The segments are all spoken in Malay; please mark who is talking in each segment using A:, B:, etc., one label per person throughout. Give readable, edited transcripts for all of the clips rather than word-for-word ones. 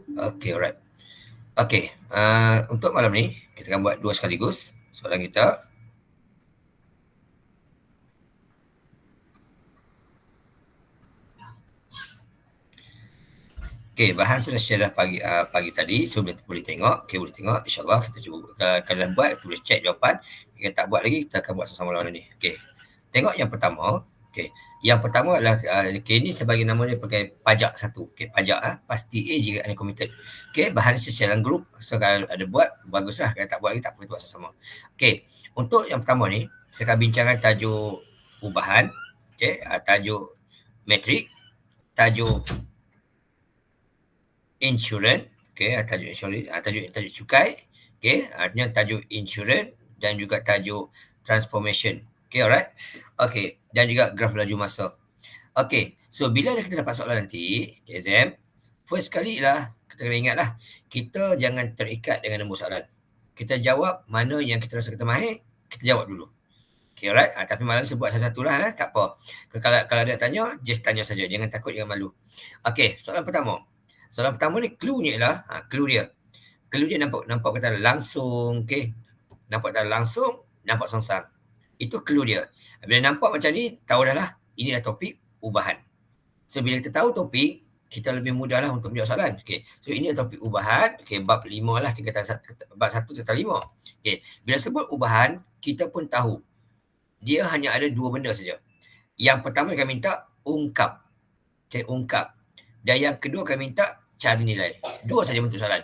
A: Okey, alright. Okey, untuk malam ni kita akan buat dua sekaligus soalan kita. Okey, bahan sudah share dah pagi tadi, so boleh tengok. Okey, boleh tengok. InsyaAllah kita cuba, kalau dah buat, tulis check jawapan. Jika tak buat lagi, kita akan buat sama-sama lawan ni. Okey, tengok yang pertama. Okey, yang pertama adalah, okey, ni sebagai nama dia pakai pajak satu. Okey, pajak, pasti A jika uncommitted. Okey, bahan ni share dalam grup. So, kalau ada buat, baguslah. Kalau tak buat lagi, tak perlu buat sama-sama. Okey, untuk yang pertama ni, saya akan bincangkan tajuk ubahan. Okey, tajuk metrik, tajuk insurans, okey, tajuk insurans, tajuk cukai, okey, artinya tajuk insurans dan juga tajuk transformation. Okey, alright. Okey, dan juga graf laju masa. Okey, so bila kita dapat soalan nanti, exam, first kali lah kita kena ingatlah, kita jangan terikat dengan nombor soalan. Kita jawab mana yang kita rasa kita mahir, kita jawab dulu. Okey, alright. Tapi malam ni buat satu-satu lah, tak apa. Kalau ada tanya, just tanya saja. Jangan takut, jangan malu. Okey, soalan pertama. Soalan pertama ni clue-nya ialah, clue dia. Clue dia nampak kata langsung, okey. Nampak kata langsung, nampak songsang. Itu clue dia. Bila nampak macam ni, tahu dah lah, inilah topik ubahan. So, bila kita tahu topik, kita lebih mudah lah untuk menjawab soalan. Okey. So, ini adalah topik ubahan. Okey, bab 5 lah, bab 1 serta 5. Okey. Bila sebut ubahan, kita pun tahu dia hanya ada dua benda saja. Yang pertama kami minta ungkap. Okey, ungkap. Dan yang kedua kami minta cari nilai. Dua saja bentuk soalan.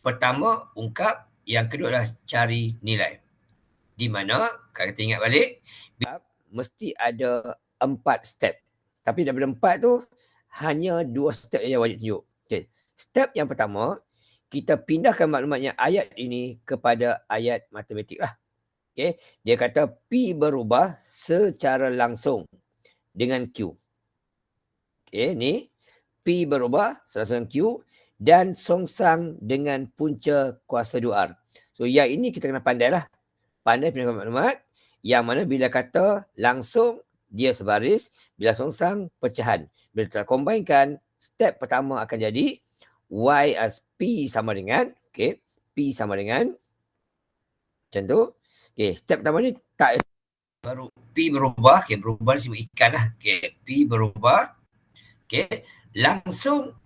A: Pertama, ungkap. Yang kedua adalah cari nilai. Di mana, kalau kita ingat balik, mesti ada 4 step. Tapi daripada 4 tu, hanya 2 step yang wajib tunjuk. Okay. Step yang pertama, kita pindahkan maklumatnya ayat ini kepada ayat matematik lah. Okay. Dia kata P berubah secara langsung dengan Q. Okay, ni P berubah secara langsung Q dan songsang dengan punca kuasa 2R. So, yang ini kita kena pandai lah. Pandai pindahkan maklumat. Yang mana bila kata langsung, dia sebaris. Bila songsang, pecahan. Bila kita combinekan, step pertama akan jadi Y as P sama dengan, okay, P sama dengan, macam tu. Okay, step pertama ni tak baru P berubah, okay, berubah sebut ikan lah. Okay, P berubah, okay, langsung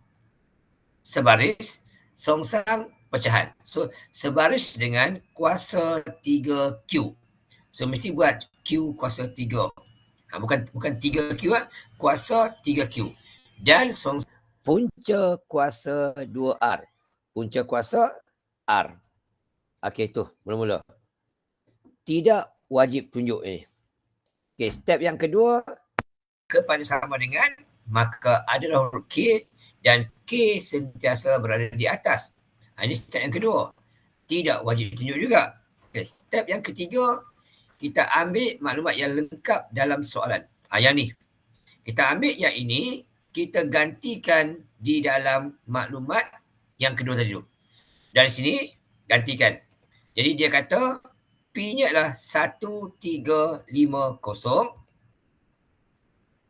A: sebaris, songsang, pecahan. So, sebaris dengan kuasa 3Q. So, mesti buat Q kuasa 3. Bukan 3Q lah, kuasa 3Q. Dan songsang punca kuasa 2R. Punca kuasa R. Okey, tu mula-mula. Tidak wajib tunjuk ni. Okey, step yang kedua, kepada sama dengan, maka adalah huruf K dan K sentiasa berada di atas. Ini step yang kedua. Tidak wajib tunjuk juga. Okay, step yang ketiga, kita ambil maklumat yang lengkap dalam soalan. Yang ni. Kita ambil yang ini, kita gantikan di dalam maklumat yang kedua tadi tu. Dari sini, gantikan. Jadi dia kata, P-nya adalah 1350.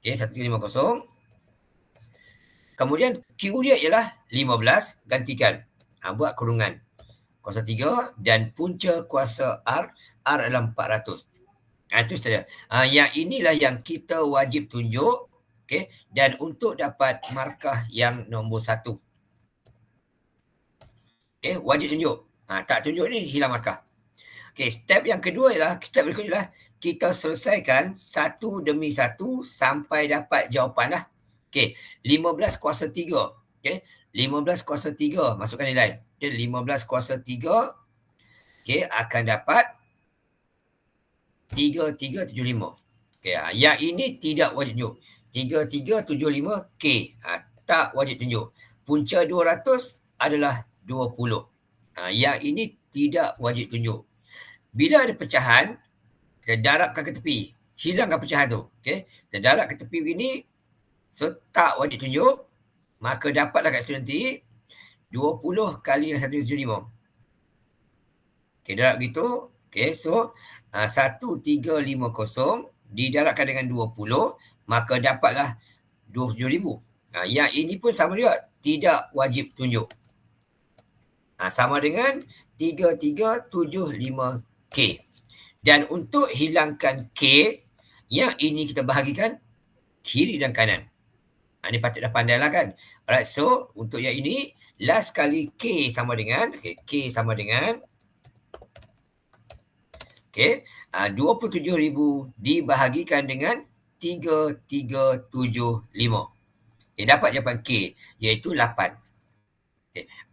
A: Okay, 1350. Kemudian Q dia ialah 15, gantikan. Buat kurungan. Kuasa 3 dan punca kuasa R, R adalah 400. Itu saja. Yang inilah yang kita wajib tunjuk. Okay. Dan untuk dapat markah yang nombor 1. Okay, wajib tunjuk. Tak tunjuk ni, hilang markah. Okay, step yang kedua ialah, step berikutnya ialah kita selesaikan satu demi satu sampai dapat jawapan lah. Okay, 15 kuasa 3. Okay, 15 kuasa 3, masukkan nilai. Okay, 15 kuasa 3, okay, akan dapat 3375. Okay, yang ini tidak wajib tunjuk. 3375K. Tak wajib tunjuk. Punca 200 adalah 20. Yang ini tidak wajib tunjuk. Bila ada pecahan, kita darabkan ke tepi. Hilangkan pecahan tu. Okay? Kita darab ke tepi begini. So, tak wajib tunjuk. Maka dapatlah kat situ nanti 20 kali 175. Okay, darab gitu. Okay, so 1350 didarabkan dengan 20, maka dapatlah 27,000. Yang ini pun sama juga. Tidak wajib tunjuk. Sama dengan 3375K. Dan untuk hilangkan K, yang ini kita bahagikan kiri dan kanan. Ini patut dah pandai lah kan. Alright, so untuk yang ini, last kali K sama dengan, K sama dengan, 27,000 dibahagikan dengan 3375. Dapat jawapan K, iaitu 8.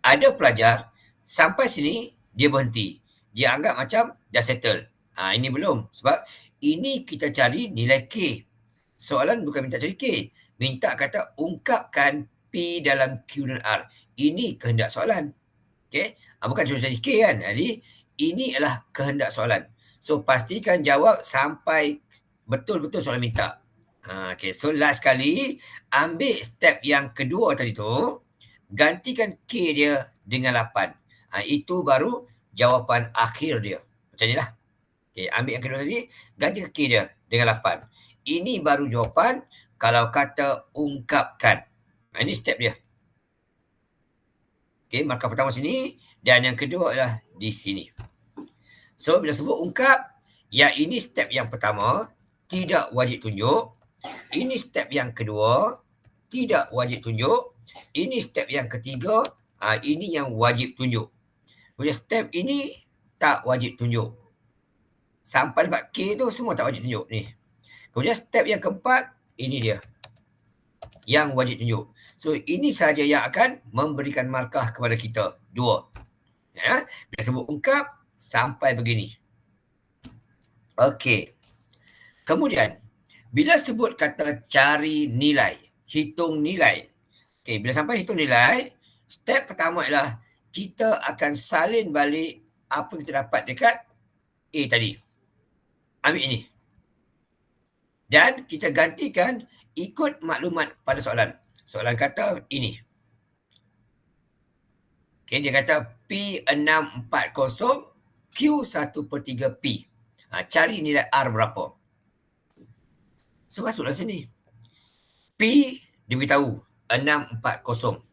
A: Ada pelajar sampai sini dia berhenti. Dia anggap macam dah settle. Ini belum. Sebab ini kita cari nilai K. Soalan bukan minta cari K. Minta kata ungkapkan P dalam Q dan R. Ini kehendak soalan. Bukan suruh cari K kan. Jadi ini adalah kehendak soalan. So pastikan jawab sampai betul-betul soalan minta. So last kali ambil step yang kedua tadi tu, gantikan K dia dengan 8. Itu baru jawapan akhir dia. Macam ni lah. Ambil yang kedua tadi, gantikan K dia dengan 8. Ini baru jawapan kalau kata ungkapkan. Ini step dia. Markah pertama sini dan yang kedua adalah di sini. So bila sebut ungkap, yang ini step yang pertama, tidak wajib tunjuk. Ini step yang kedua, tidak wajib tunjuk. Ini step yang ketiga, ini yang wajib tunjuk. Kemudian step ini tak wajib tunjuk. Sampai dapat K tu semua tak wajib tunjuk ni. Kemudian step yang keempat, ini dia. Yang wajib tunjuk. So ini sahaja yang akan memberikan markah kepada kita. 2. Bila sebut ungkap, sampai begini. Okey. Kemudian, bila sebut kata cari nilai, hitung nilai. Bila sampai hitung nilai, step pertama ialah kita akan salin balik apa kita dapat dekat A tadi. Ambil ini. Dan kita gantikan ikut maklumat pada soalan. Soalan kata ini. Dia kata P640 Q1/3P. Cari nilai R berapa. So masuklah sini. P dia beritahu 640.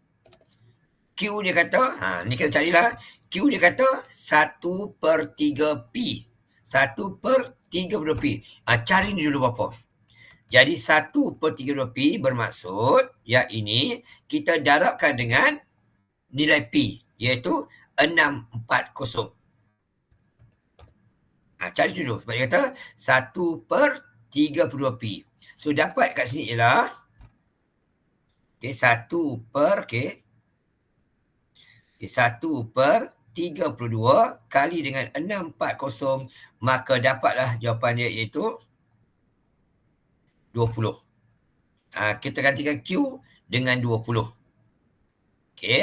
A: Q dia kata, ni kita carilah. Q dia kata 1/3P. 1/32P. Cari ni dulu berapa. Jadi 1/32P bermaksud yang ini kita darabkan dengan nilai P, iaitu 640. Cari dulu. Sebab dia kata 1/32P. So dapat kat sini ialah 1/32 kali dengan 640, maka dapatlah jawapan dia iaitu 20. Kita gantikan Q dengan 20.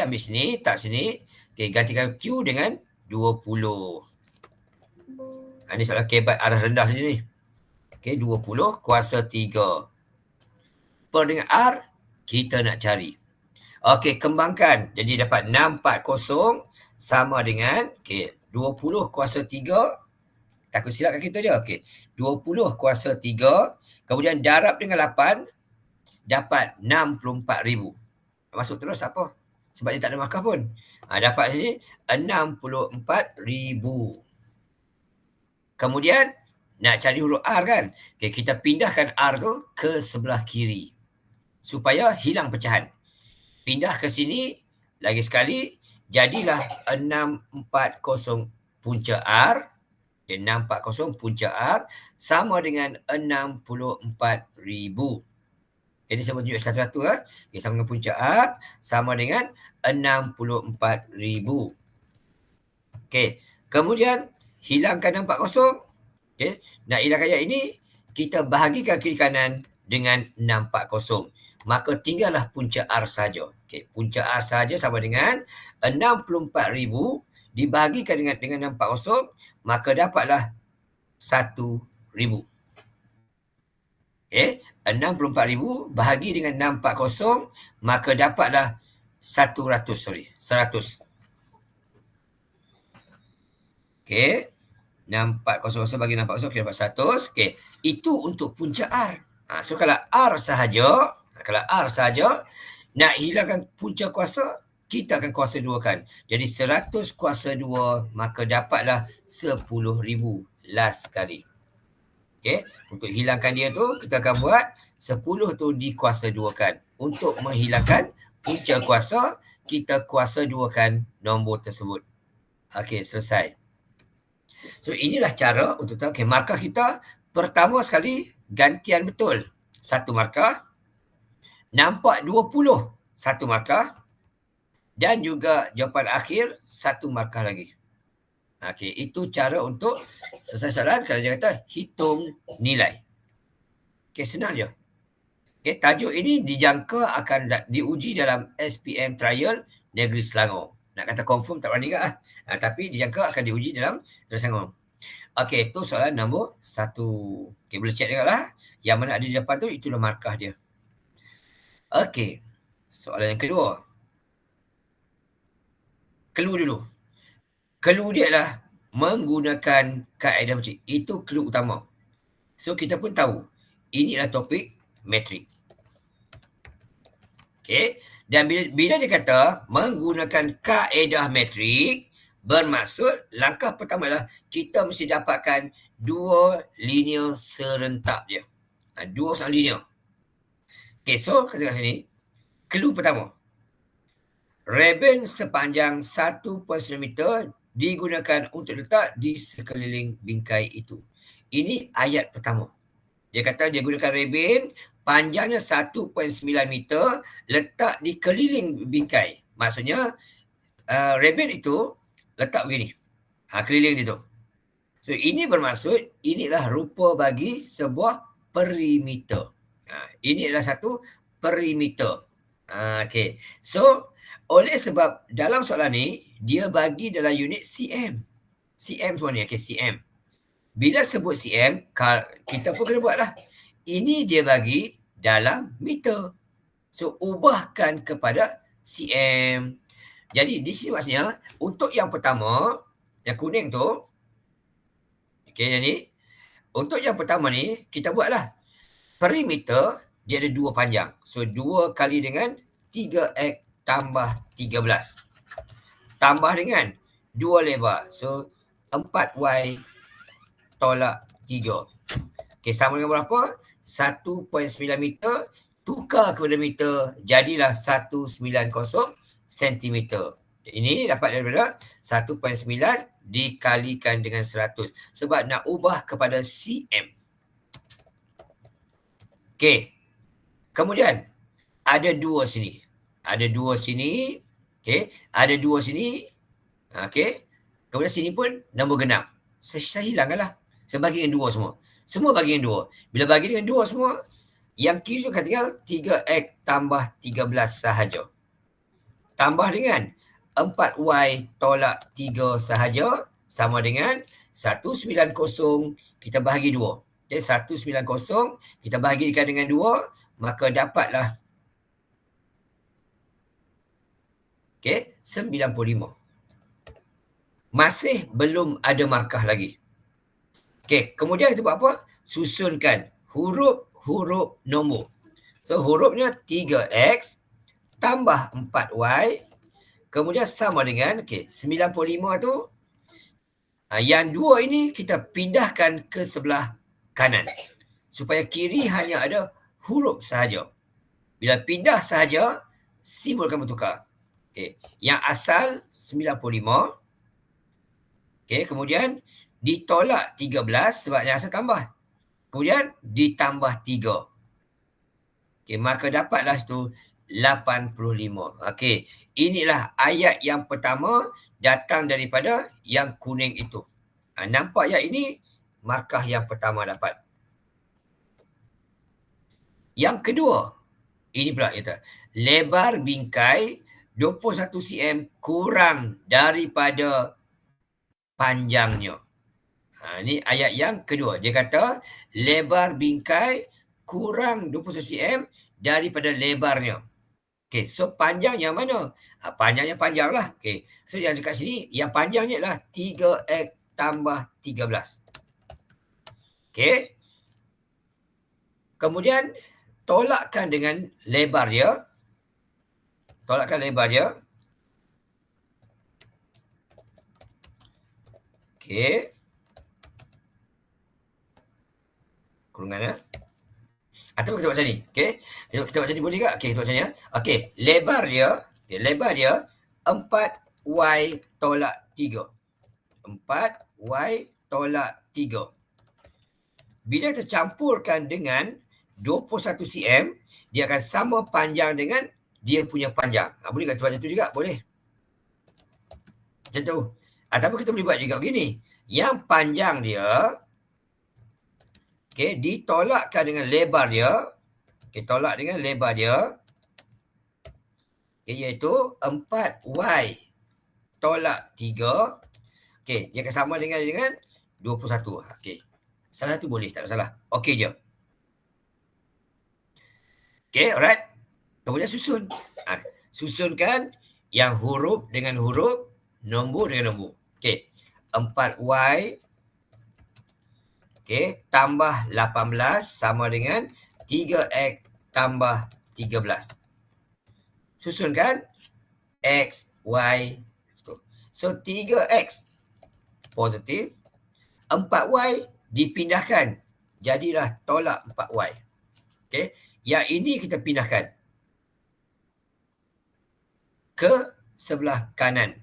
A: Ambil sini, tak sini. Gantikan Q dengan 20. Ini soalan kebat arah rendah saja ni. 20 kuasa 3. Per dengan R, kita nak cari. Kembangkan. Jadi dapat 640 sama dengan 20 kuasa 3. Takut silapkan kita je. 20 kuasa 3. Kemudian darab dengan 8. Dapat 64,000. Masuk terus apa? Sebab dia tak ada markah pun. Dapat sini 64,000. Kemudian nak cari huruf R kan. Kita pindahkan R tu ke sebelah kiri. Supaya hilang pecahan. Pindah ke sini. Lagi sekali. Jadilah 640 punca R. 640 punca R. Sama dengan 64,000. Jadi saya tunjuk satu-satu. Sama dengan punca R. Sama dengan 64,000. Kemudian hilangkan 40. Nak hilangkan yang ini, kita bahagikan kiri kanan dengan 640. Maka tinggallah punca R saja. Punca R saja sama dengan 64,000 dibahagikan dengan 640, maka dapatlah 1,000. 64,000 bahagi dengan 640, maka dapatlah 100. 640 bagi 640, kita dapat 100. Itu untuk punca R. So kalau R sahaja, nak hilangkan punca kuasa, kita akan kuasa 2-kan. Jadi 100 kuasa 2, maka dapatlah 10,000 last kali. Okey, untuk hilangkan dia tu, kita akan buat 10 tu dikuasa 2-kan. Untuk menghilangkan punca kuasa, kita kuasa 2-kan nombor tersebut. Okey, selesai. So, inilah cara untuk tahu, okay, markah kita pertama sekali gantian betul. Satu markah. Nampak 20, satu markah. Dan juga jawapan akhir, satu markah lagi. Okey, itu cara untuk selesai soalan kalau dia kata hitung nilai. Okey, senang je. Okey, tajuk ini dijangka akan diuji dalam SPM Trial Negeri Selangor. Nak kata confirm tak berani ke lah. Tapi dijangka akan diuji dalam Negeri Selangor. Okey, itu soalan nombor 1. Okey, boleh check lah. Yang mana ada di depan tu, itulah markah dia. Okey, soalan yang kedua. Clue dulu. Clue dia adalah menggunakan kaedah metrik. Itu clue utama. So, kita pun tahu ini adalah topik metrik. Okey. Dan bila dia kata menggunakan kaedah metrik, bermaksud langkah pertama adalah kita mesti dapatkan dua linear serentak dia. Dua soal linear. Okey, so kita kat sini. Clue pertama. Reben sepanjang 1.9 meter digunakan untuk letak di sekeliling bingkai itu. Ini ayat pertama. Dia kata dia gunakan reben panjangnya 1.9 meter letak di keliling bingkai. Maksudnya reben itu letak begini. Keliling dia tu. So ini bermaksud inilah rupa bagi sebuah perimeter. Ini adalah satu perimeter. Okay. So oleh sebab dalam soalan ni dia bagi dalam unit cm. Cm semua ni. Okay, cm. Bila sebut cm, kita pun kena buat lah. Ini dia bagi dalam meter. So, ubahkan kepada cm. Jadi, di sini maksudnya, untuk yang pertama, yang kuning tu, okay, jadi, untuk yang pertama ni, kita buatlah. Perimeter, dia ada 2 panjang. So, 2 kali dengan 3x tambah 13. Tambah dengan 2 lebar. So, 4y tolak 3. Okey, sama dengan berapa? 1.9 meter tukar kepada meter, jadilah 190 cm. Ini dapat daripada 1.9 dikalikan dengan 100 sebab nak ubah kepada cm. Okey. Kemudian ada 2 sini. Ada 2 sini. Okey, ada 2 sini. Okey. Kemudian sini pun nombor genap. Saya hilangkanlah. Saya bagi dengan 2 semua. Semua bagi dengan 2. Bila bagi dengan 2 semua, yang kiri tu akan tinggal 3x tambah 13 sahaja. Tambah dengan 4y tolak 3 sahaja sama dengan 190 kita bahagi 2. Jadi 190 kita bahagikan dengan 2, maka dapatlah okey, 95. Masih belum ada markah lagi. Okey, kemudian kita buat apa? Susunkan huruf-huruf nombor. So, hurufnya 3x tambah 4y, kemudian sama dengan, okey, 95 tu, yang 2 ini kita pindahkan ke sebelah kanan. Supaya kiri hanya ada huruf sahaja. Bila pindah sahaja, simbol akan bertukar. Okey, yang asal 95. Okey, kemudian ditolak 13 sebab yang asal tambah. Kemudian ditambah 3. Okey, maka dapatlah situ 85. Okey, inilah ayat yang pertama datang daripada yang kuning itu. Nampak ayat ini, markah yang pertama dapat. Yang kedua, ini pula kita. Lebar bingkai 21 cm kurang daripada panjangnya. Ini ayat yang kedua. Dia kata lebar bingkai kurang 21 cm daripada lebarnya. Okey, so panjang yang mana? Panjangnya panjang lah. Okey, so yang dekat sini, yang panjangnya adalah 3x tambah 13. Okey. Kemudian, tolakkan dengan lebar dia. Tolakkan lebar dia. Okey. Kurungan ya. Atau kita buat macam ni. Okey. Kita buat macam ni boleh juga. Okey, kita buat macam ni ya. Okey, lebar dia 4y tolak 3. 4y tolak 3. Bila tercampurkan dengan 21 cm, dia akan sama panjang dengan dia punya panjang. Boleh tak macam tu juga? Boleh. Macam tu. Ataupun kita boleh buat juga begini. Yang panjang dia, ditolakkan dengan lebar dia. Tolak dengan lebar dia. Iaitu 4y tolak 3. Dia akan sama dengan 21. Salah satu boleh, tak ada salah. Okey je. Alright. Kemudian susun. Susunkan yang huruf dengan huruf, nombor dengan nombor. 4y tambah 18 sama dengan 3x tambah 13. Susunkan x, y. So 3x positif, 4y dipindahkan. Jadilah tolak 4y. Yang ini kita pindahkan ke sebelah kanan.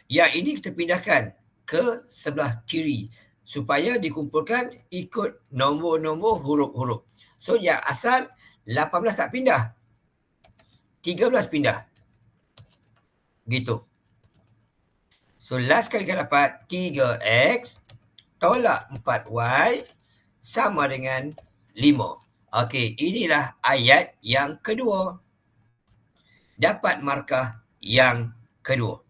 A: Yang ini kita pindahkan ke sebelah kiri supaya dikumpulkan ikut nombor-nombor huruf-huruf. So yang asal 18 tak pindah, 13 pindah. Gitu. So last kali kita dapat 3x tolak 4y sama dengan 5. Okey, inilah ayat yang kedua. Dapat markah yang kedua.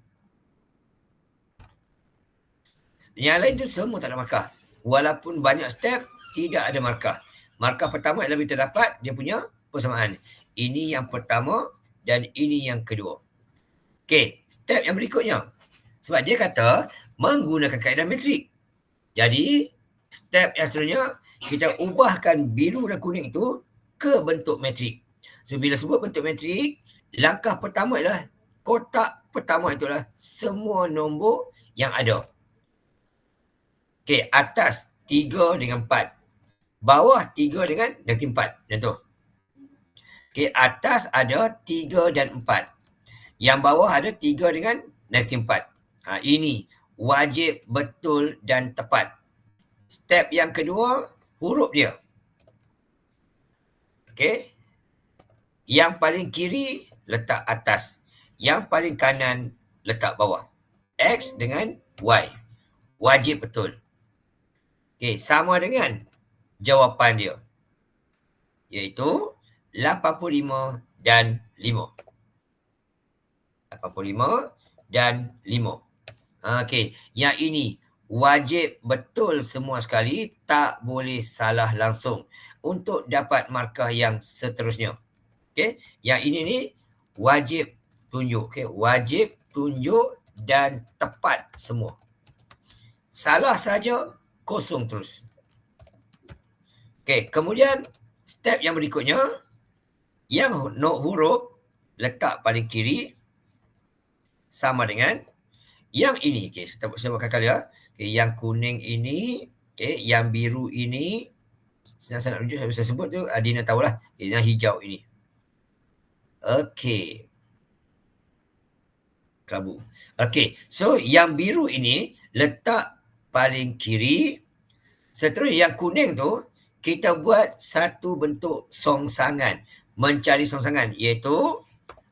A: Yang lain tu semua tak ada markah. Walaupun banyak step, tidak ada markah. Markah pertama adalah kita dapat dia punya persamaan. Ini yang pertama dan ini yang kedua. Okey, step yang berikutnya. Sebab dia kata menggunakan kaedah metrik. Jadi, step yang seterusnya, kita ubahkan biru dan kuning itu ke bentuk metrik. So, bila sebut bentuk metrik, langkah pertama adalah kotak pertama itulah semua nombor yang ada. Okey, atas 3 dengan 4. Bawah 3 dengan negatif 4. Macam tu. Okey, atas ada 3 dan 4. Yang bawah ada 3 dengan negatif 4. Ini wajib, betul dan tepat. Step yang kedua, huruf dia. Okey. Yang paling kiri letak atas. Yang paling kanan letak bawah. X dengan Y. Wajib betul. Okey, sama dengan jawapan dia. Iaitu 85 dan 5. 85 dan 5. Okey, yang ini wajib betul semua sekali, tak boleh salah langsung untuk dapat markah yang seterusnya. Okey, yang ini ni wajib tunjuk. Okey, wajib tunjuk dan tepat semua. Salah saja kosong terus. Okey, kemudian step yang berikutnya, yang huruf letak paling kiri sama dengan yang ini. Okey, saya buatkan kali ya. Okay, yang kuning ini, yang biru ini, saya nak rujuk, saya sebut tu, Dina tahulah. Yang hijau ini. Okey. Kelabu. Okey, so yang biru ini letak paling kiri. Seterusnya yang kuning tu, kita buat satu bentuk songsangan. Mencari songsangan, iaitu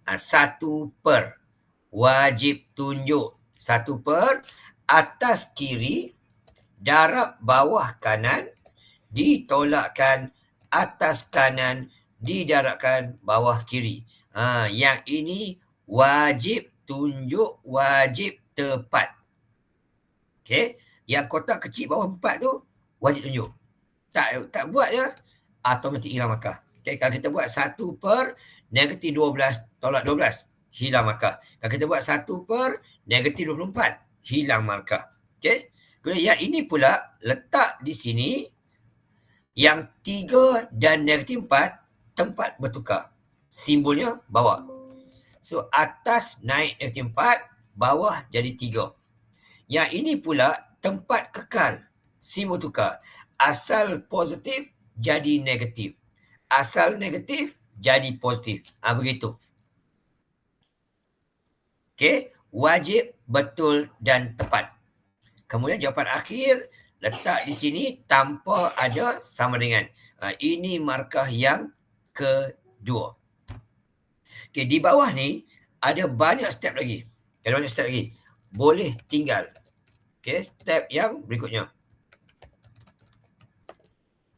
A: 1 per. Wajib tunjuk 1 per atas kiri darab bawah kanan ditolakkan atas kanan didarabkan bawah kiri. Yang ini wajib tunjuk, wajib tepat. Okey, yang kotak kecil bawah 4 tu wajib tunjuk. Tak buat je, automatik hilang markah. Okey, kalau kita buat 1 per negatif 12 tolak 12, hilang markah. Kalau kita buat 1 per negatif 24, hilang markah. Okey. Kemudian yang ini pula letak di sini, yang 3 dan negatif 4 tempat bertukar. Simbolnya bawah. So atas naik negatif 4, bawah jadi 3. Yang ini pula tempat kekal, simbol tukar. Asal positif jadi negatif. Asal negatif jadi positif. Begitu. Okey, wajib, betul dan tepat. Kemudian jawapan akhir letak di sini tanpa ada sama dengan. Ini markah yang kedua. Okey, di bawah ni ada banyak step lagi. Ada banyak step lagi. Boleh tinggal. Okey, step yang berikutnya.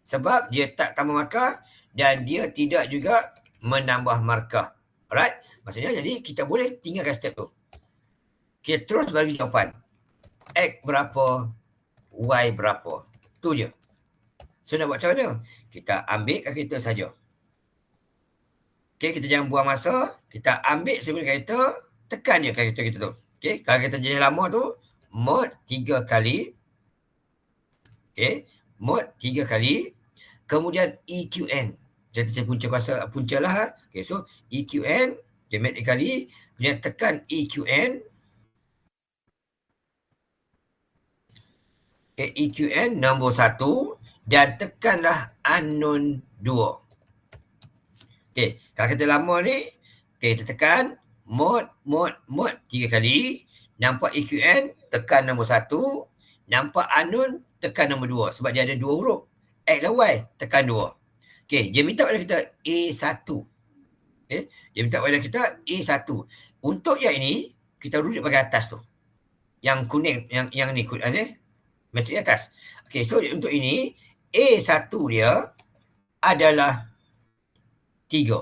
A: Sebab dia tak tambah markah dan dia tidak juga menambah markah. Alright? Maksudnya jadi kita boleh tinggalkan step tu. Kita terus bagi jawapan. X berapa, Y berapa. Tu je. So nak buat macam mana? Kita ambil kalkulator saja. Okay, kita jangan buang masa. Kita ambil sebelum kalkulator, tekan je kalkulator kita tu. Okay, kalkulator jenis lama tu, mod 3 kali. Okay, mod 3 kali. Kemudian EQN. Jadi saya punca lah. Okay, so EQN, okay, mod 3 kali. Kemudian tekan EQN. Okay, EQN nombor 1 dan tekanlah unknown 2. Okay, kalau kita lama ni, okay, kita tekan mod 3 kali. Nampak EQN, tekan nombor 1. Nampak unknown, tekan nombor 2. Sebab dia ada 2 huruf. X dan Y, tekan 2. Okay, dia minta pada kita A1. Okay, dia minta pada kita A1. Untuk yang ini, kita rujuk bahagian atas tu. Yang kuning, yang ni, matrik atas. Okay, so untuk ini, A1 dia adalah 3.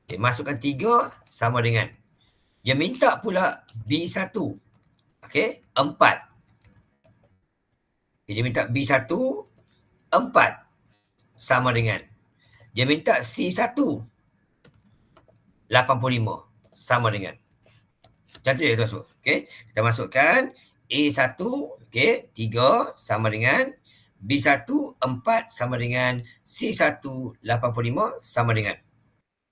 A: Okay, masukkan 3 sama dengan. Dia minta pula B1. Okay, 4. Okay, dia minta B1, 4 sama dengan. Dia minta C1, 85 sama dengan. Macam tu dia masuk. Okay, kita masukkan A1, okay, 3 sama dengan. B1, 4 sama dengan. C1, 85 sama dengan.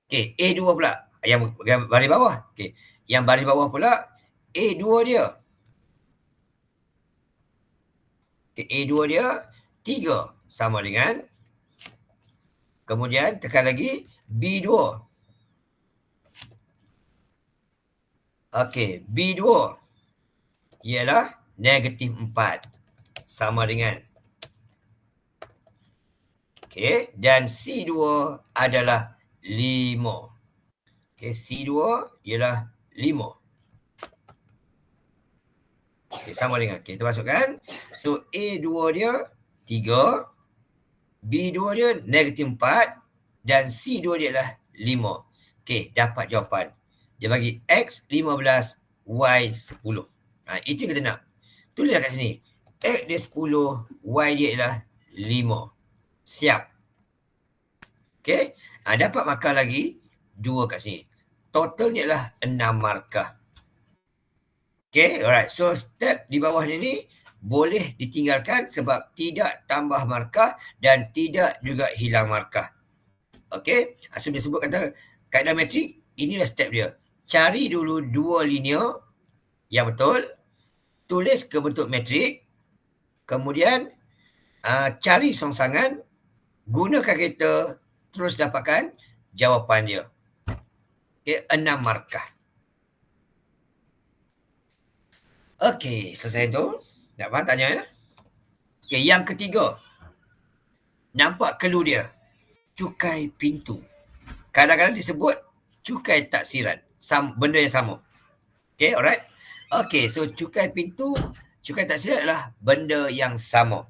A: Okay, A2 pula. Yang baris bawah. Okay, yang baris bawah pula, A2 dia. Okay, A2 dia 3 sama dengan. Kemudian tekan lagi B2. Okay, B2 ialah negatif 4 sama dengan. Okay, dan C2 adalah 5. Okay, C2 ialah 5. Okay, sama dengan. Okay, kita masukkan. So, A2 dia 3. B2 dia negatif 4. Dan C2 dia adalah 5. Okay, dapat jawapan. Dia bagi X 15, Y 10. Itu yang kita nak. Tulis kat sini. X dia 10, Y dia adalah 5. Siap. Okay. Dapat markah lagi 2 kat sini. Totalnya adalah 6 markah. Okay, alright. So, step di bawah ni boleh ditinggalkan sebab tidak tambah markah dan tidak juga hilang markah. Okay. So, dia sebut kata kaedah metrik, inilah step dia. Cari dulu 2 linear yang betul. Tulis ke bentuk metrik. Kemudian, cari songsangan. Gunakan kereta. Terus dapatkan jawapan dia. Okay, 6 markah. Okey, selesai tu. Nak faham tanya ya? Okey, yang ketiga. Nampak clue dia. Cukai pintu. Kadang-kadang disebut cukai taksiran. Benda yang sama. Okey, alright. Okey, so cukai pintu, cukai taksiran adalah benda yang sama.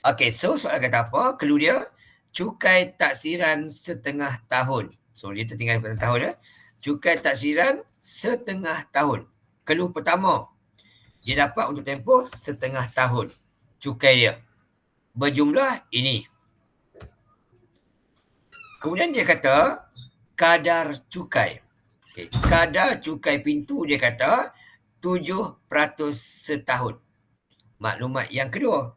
A: Okey, so soalan kata apa? Clue dia, cukai taksiran setengah tahun. So, dia tertinggal setengah tahun ya. Cukai taksiran setengah tahun. Clue pertama, dia dapat untuk tempoh setengah tahun. Cukai dia berjumlah ini. Kemudian dia kata kadar cukai. Okay. Kadar cukai pintu dia kata 7% setahun. Maklumat yang kedua.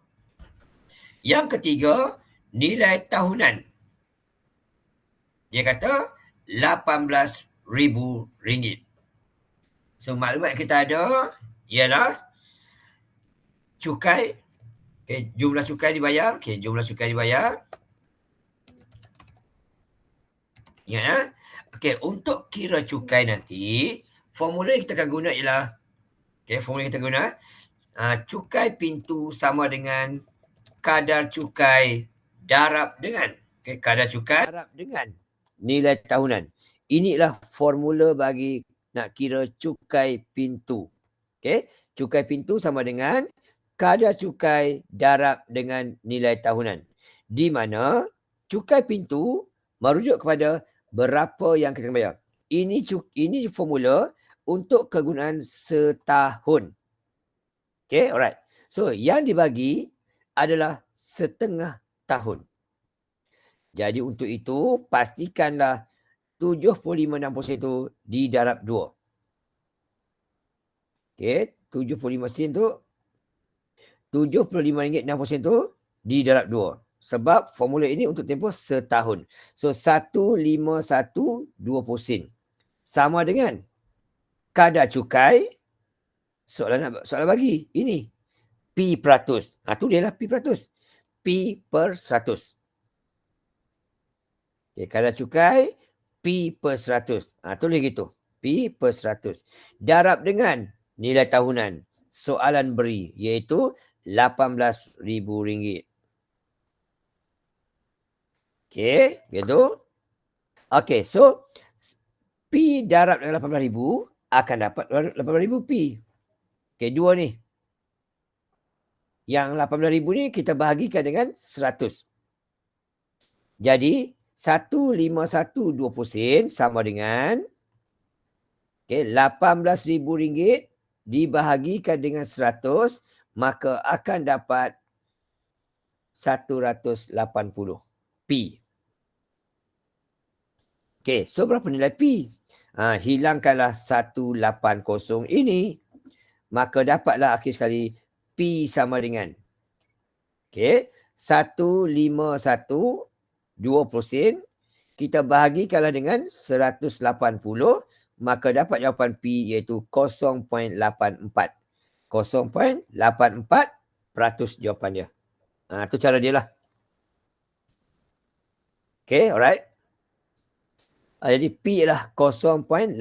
A: Yang ketiga, nilai tahunan. Dia kata RM18,000. So maklumat kita ada ialah cukai. Okay, jumlah cukai dibayar. Okay, jumlah cukai dibayar. Ingat ya. Okay, untuk kira cukai nanti, formula yang kita akan guna ialah, okay, formula yang kita guna, cukai pintu sama dengan kadar cukai darab dengan, okay, kadar cukai darab dengan nilai tahunan. Inilah formula bagi nak kira cukai pintu. Okay, cukai pintu sama dengan kadar cukai darab dengan nilai tahunan. Di mana cukai pintu merujuk kepada berapa yang kita bayar. Ini formula untuk kegunaan setahun. Okay, alright. So, yang dibagi adalah setengah tahun. Jadi untuk itu, pastikanlah 75-60 itu didarab 2. Okay, 75 sen tu, RM75.60 tu didarab 2. Sebab formula ini untuk tempoh setahun. So, 151.20 sen. Sama dengan kadar cukai, soalan bagi, ini, P peratus. Tu dia lah P peratus. P per 100. Okay, kadar cukai, P per 100. Tulis gitu. P per 100. Darab dengan nilai tahunan. Soalan beri, iaitu RM18,000. Okay, gitu. Okay, so P darab dengan 18,000 akan dapat 18,000 P. Okay, dua ni. Yang 18,000 ni kita bahagikan dengan 100. Jadi, 151.20 sen sama dengan, okay, RM18,000 dibahagikan dengan 100, maka akan dapat 180 P. Okay, so berapa nilai P? Hilangkanlah 180 ini, maka dapatlah akhir sekali P sama dengan, okay, 151.20 sen. Kita bahagikanlah dengan 180, maka dapat jawapan P iaitu 0.84. 0.84% jawapan dia. Itu cara dia lah. Okay, alright. Jadi P ialah 0.84%.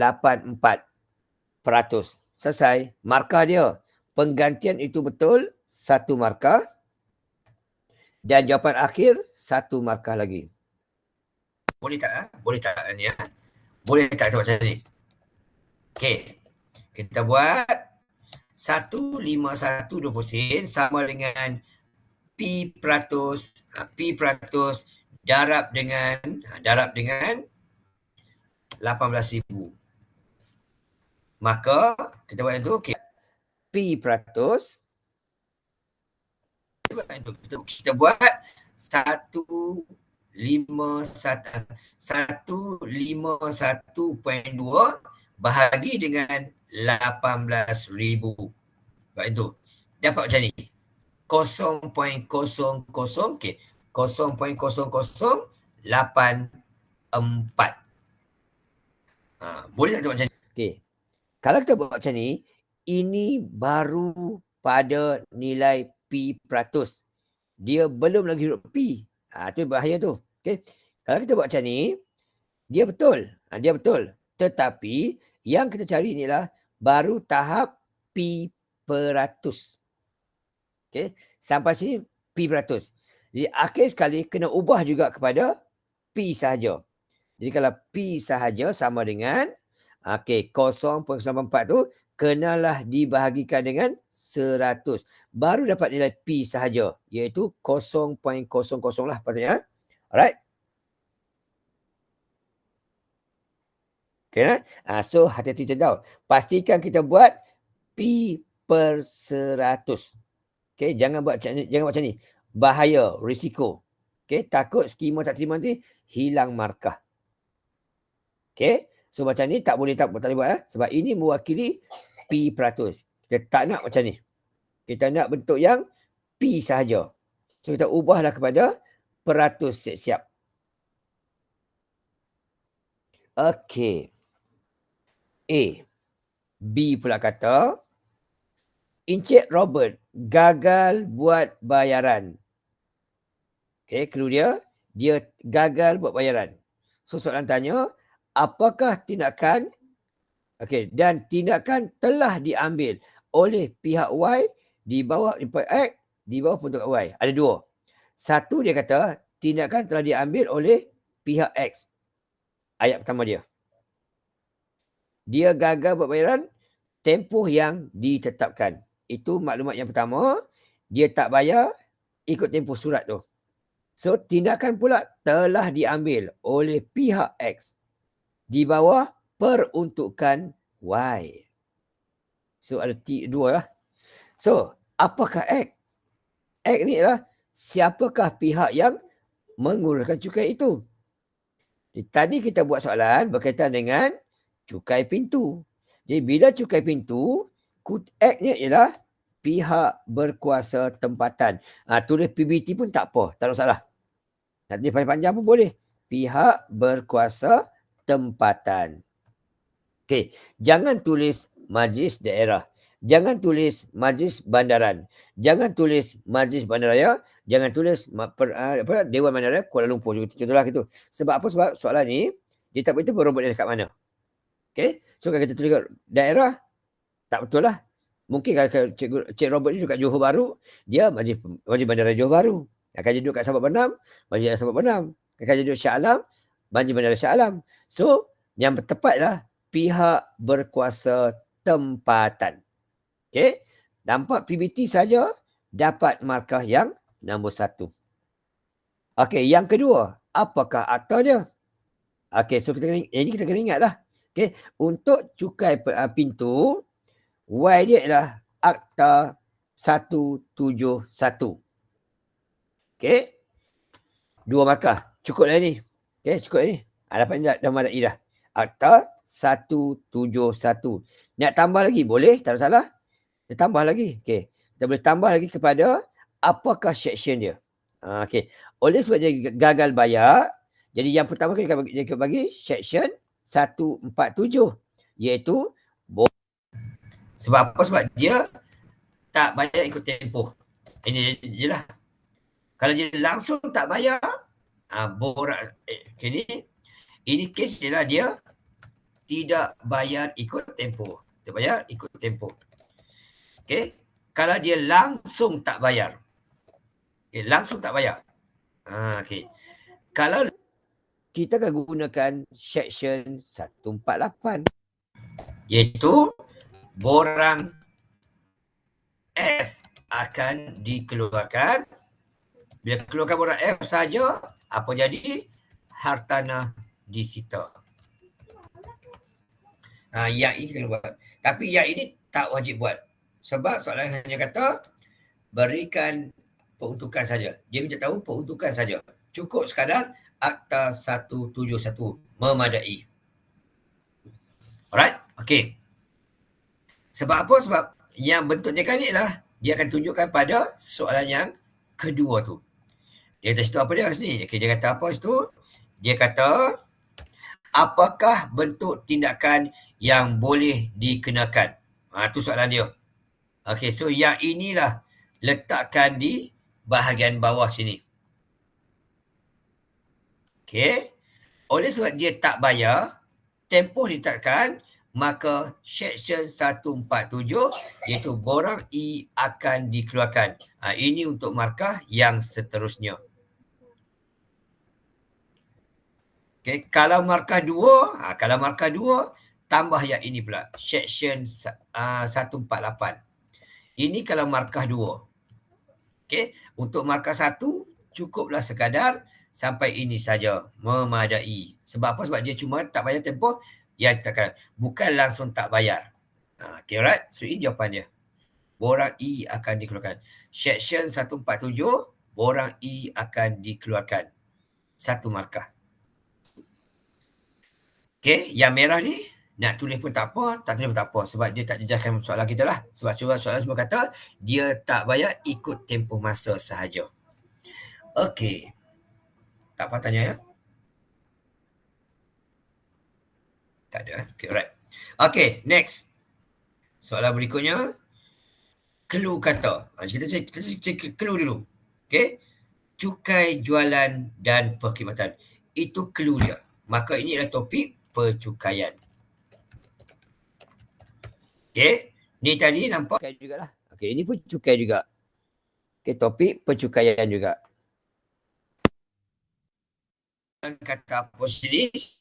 A: Selesai. Markah dia. Penggantian itu betul, 1 markah. Dan jawapan akhir, 1 markah lagi. Boleh tak? Boleh tak ni? Boleh tak kita buat macam ni? Okay. Kita buat 151.20 sen sama dengan P peratus. P peratus darab dengan 18,000. Maka kita buat itu, okay. P peratus. Kita buat 151.2 bahagi dengan 18,000. Sebab itu dapat macam ni. 0.00, okay, 0.0084. Boleh tak macam ni? Okay. Kalau kita buat macam ni, ini baru pada nilai P peratus. Dia belum lagi huruf P. Itu bahaya tu. Okay. Kalau kita buat macam ni, dia betul. Dia betul. Tetapi yang kita cari ni lah baru tahap P peratus. Okay. Sampai sini P peratus. Jadi akhir sekali kena ubah juga kepada P sahaja. Jadi kalau P sahaja sama dengan, okay, 0.94 tu kenalah dibahagikan dengan 100. Baru dapat nilai P sahaja. Iaitu 0.00 lah patutnya. Alright. Okay. So hati-hati sedar. Pastikan kita buat P per 100. Okay, jangan buat macam ni. Bahaya, risiko. Okay, takut skema tak terima nanti hilang markah. Okay, so macam ni tak boleh buat. Sebab ini mewakili P peratus. Kita tak nak macam ni. Kita nak bentuk yang P sahaja. So kita ubahlah kepada peratus siap-siap. Okay. A. B pula kata
B: Encik Robert gagal buat bayaran. Okay, clue dia gagal buat bayaran. So soalan tanya, apakah tindakan dan tindakan telah diambil oleh pihak Y di bawah X di bawah pembentukan Y. Ada dua. Satu dia kata tindakan telah diambil oleh pihak X. Ayat pertama dia. Dia gagal buat bayaran tempoh yang ditetapkan. Itu maklumat yang pertama. Dia tak bayar ikut tempoh surat tu. So tindakan pula telah diambil oleh pihak X di bawah peruntukan Y. So ada dua lah. So apakah X? X ni adalah siapakah pihak yang menguruskan cukai itu? Tadi kita buat soalan berkaitan dengan cukai pintu. Jadi bila cukai pintu, X ni ialah pihak berkuasa tempatan. Tulis PBT pun tak apa, tak ada masalah. Nak tulis panjang-panjang pun boleh. Pihak berkuasa tempatan. Okey, jangan tulis majlis daerah. Jangan tulis majlis bandaran. Jangan tulis majlis bandaraya. Jangan tulis Dewan Bandaraya Kuala Lumpur. Contohlah gitu. Sebab apa? Sebab soalan ni, dia tak beritahu robot dia dekat mana. Okey, so kalau kita tulis daerah, tak betul lah. Mungkin kalau Cik Robert ni dekat Johor Bahru, dia majlis bandaraya Johor Bahru. Akan jadi duduk kat Sabak Benam, majlis Sabak Benam. Akan jadi duduk Shah Alam, majlis bandara Shah Alam. So, yang tepatlah pihak berkuasa tempatan. Okey, nampak PBT saja dapat markah yang nombor 1. Okey, yang kedua, apakah akta dia? Okey, so ini kita kena ingatlah. Okey, untuk cukai pintu, Y dia adalah akta 171. Okey, 2 markah. Cukup dah ni. Okey, cukup ni. Dapat dah madai dah. Akta 171. Nak tambah lagi? Boleh, tak ada salah. Kita tambah lagi. Okey. Kita boleh tambah lagi kepada apakah section dia. Okey. Oleh sebab dia gagal bayar, jadi yang pertama kita bagi section 147, iaitu
A: Sebab apa? Sebab dia tak bayar ikut tempoh. Ini je lah. Kalau dia langsung tak bayar, ini kes je lah, dia tidak bayar ikut tempoh. Dia bayar ikut tempoh. Okay. Kalau dia langsung tak bayar. Okay, langsung tak bayar. Okay. Kalau
B: kita akan gunakan section 148,
A: iaitu borang F akan dikeluarkan. Bila keluarkan borang F saja, apa jadi? Hartanah disita. Yang ini kita buat. Tapi yang ini tak wajib buat. Sebab soalan hanya kata berikan peruntukan saja. Dia minta tahu peruntukan saja. Cukup sekadar akta 171 memadai. Alright? Okay. Sebab apa? Sebab yang bentuk dia kan ni lah, dia akan tunjukkan pada soalan yang kedua tu. Dia kata situ apa dia kat sini? Okay, dia kata apa situ? Dia kata, apakah bentuk tindakan yang boleh dikenakan? Tu soalan dia. Okay, so yang inilah letakkan di bahagian bawah sini. Okay. Oleh sebab dia tak bayar, tempoh ditetapkan, maka section 147 iaitu borang E akan dikeluarkan. Ini untuk markah yang seterusnya. Okay. Kalau markah 2, tambah yang ini pula, section 148. Ini kalau markah 2. Okay. Untuk markah 1, cukuplah sekadar sampai ini saja, memadai. Sebab apa? Sebab dia cuma tak bayar tempoh, dia katakan bukan langsung tak bayar. Okay, alright. So ini jawapan dia. Borang E akan dikeluarkan. Section 147, borang E akan dikeluarkan. 1 markah. Okay, yang merah ni nak tulis pun tak apa, tak tulis pun tak apa. Sebab dia tak jelaskan soalan kita lah. Sebab soalan semua kata dia tak bayar ikut tempoh masa sahaja. Okay. Tak apa tanya ya? Tak ada. Okay, alright. Okay, next. Soalan berikutnya. clue kata. Kita cek clue dulu. Okey. Cukai jualan dan perkhidmatan. Itu clue dia. Maka ini adalah topik percukaian. Okey. Ni tadi nampak
B: Cukai jugalah. Okey, ini pun cukai juga. Okey, topik percukaian juga.
A: kata positif.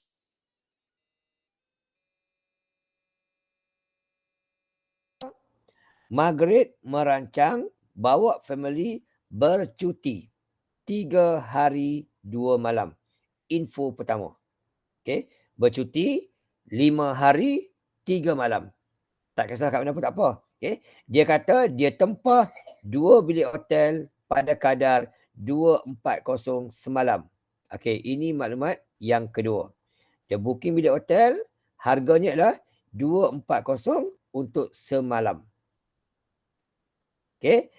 B: Margaret merancang bawa family bercuti 3 hari 2 malam. Info pertama. Okey, bercuti 5 hari 3 malam. Tak kisah kat mana pun tak apa. Okey, dia kata dia tempah 2 bilik hotel pada kadar 240 semalam. Okey, ini maklumat yang kedua. Dia booking bilik hotel, harganya adalah 240 untuk semalam. Okey.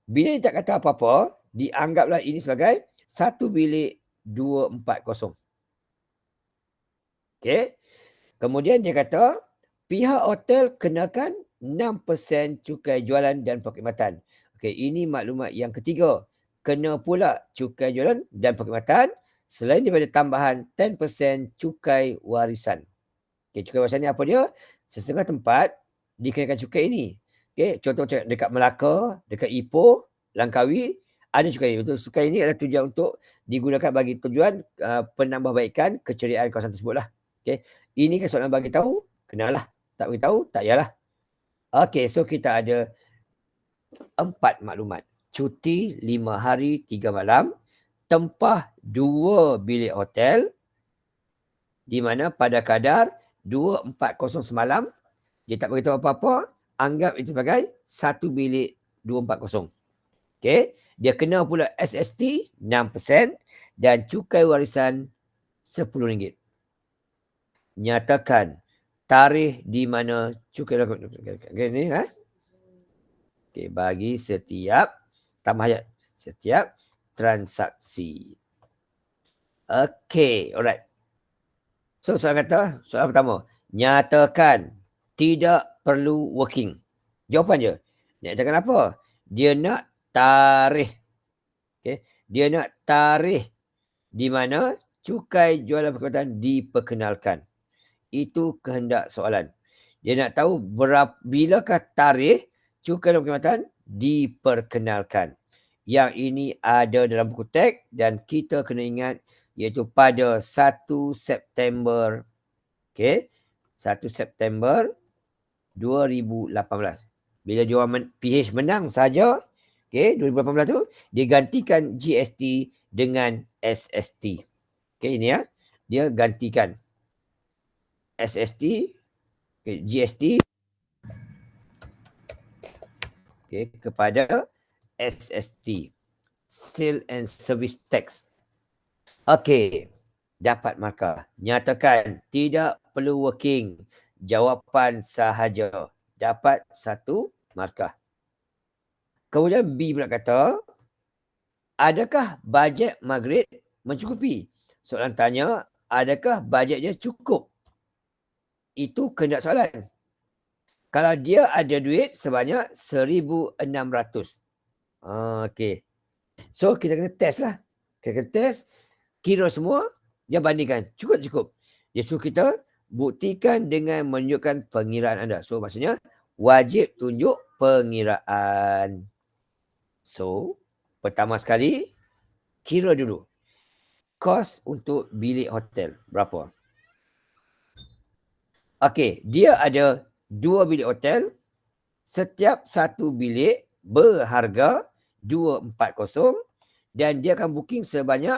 B: Bila dia tak kata apa-apa, dianggaplah ini sebagai satu bilik 240. Okey. Kemudian dia kata pihak hotel kenakan 6% cukai jualan dan perkhidmatan. Okey, ini maklumat yang ketiga. Kena pula cukai jualan dan perkhidmatan selain daripada tambahan 10% cukai warisan. Okey, cukai warisan ni apa dia? Setengah tempat dikenakan cukai ini. Okey, contoh macam dekat Melaka, dekat Ipoh, Langkawi, ada cukai ini. Untuk cukai ini adalah tujuan untuk digunakan bagi tujuan penambahbaikan keceriaan kawasan tersebut lah. Okey, ini kan soalan bagi tahu, kenalah. Tak bagi tahu, tak yalah. Okey, so kita ada 4 maklumat. Cuti 5 hari 3 malam, tempah 2 bilik hotel di mana pada kadar 240 semalam, dia tak beritahu apa-apa, anggap itu sebagai satu bilik 240. Okey, dia kena pula SST 6% dan cukai warisan RM10. Nyatakan tarikh di mana cukai ni Okey, bagi setiap tambah ayat setiap transaksi. Okey, alright. So soalan pertama, nyatakan tidak perlu working. Jawapan je. Nyatakan apa? Dia nak tarikh. Okey, dia nak tarikh di mana cukai jualan perkhidmatan diperkenalkan. Itu kehendak soalan. Dia nak tahu bilakah tarikh cukai jualan perkhidmatan diperkenalkan. Yang ini ada dalam buku teks dan kita kena ingat iaitu pada 1 September. Okey, 1 September 2018. Bila diorang PH menang saja, okey, 2018 tu dia gantikan GST dengan SST. Okey, ini ya. Dia gantikan SST, okay, GST kepada SST, Sale and Service Tax. Okey, dapat markah. Nyatakan tidak perlu working. Jawapan sahaja. Dapat 1 markah. Kemudian B pula kata, adakah bajet Margaret mencukupi? Soalan tanya, adakah bajetnya cukup? Itu kehendak soalan. Kalau dia ada duit sebanyak 1,600. Okey. So, kita kena test lah. Kita kena test, kira semua, dia bandingkan. Cukup. Dia suruh kita buktikan dengan menunjukkan pengiraan anda. So, maksudnya wajib tunjuk pengiraan. So, pertama sekali, kira dulu. Kos untuk bilik hotel berapa? Okey, dia ada 2 bilik hotel. Setiap satu bilik berharga 240 dan dia akan booking sebanyak,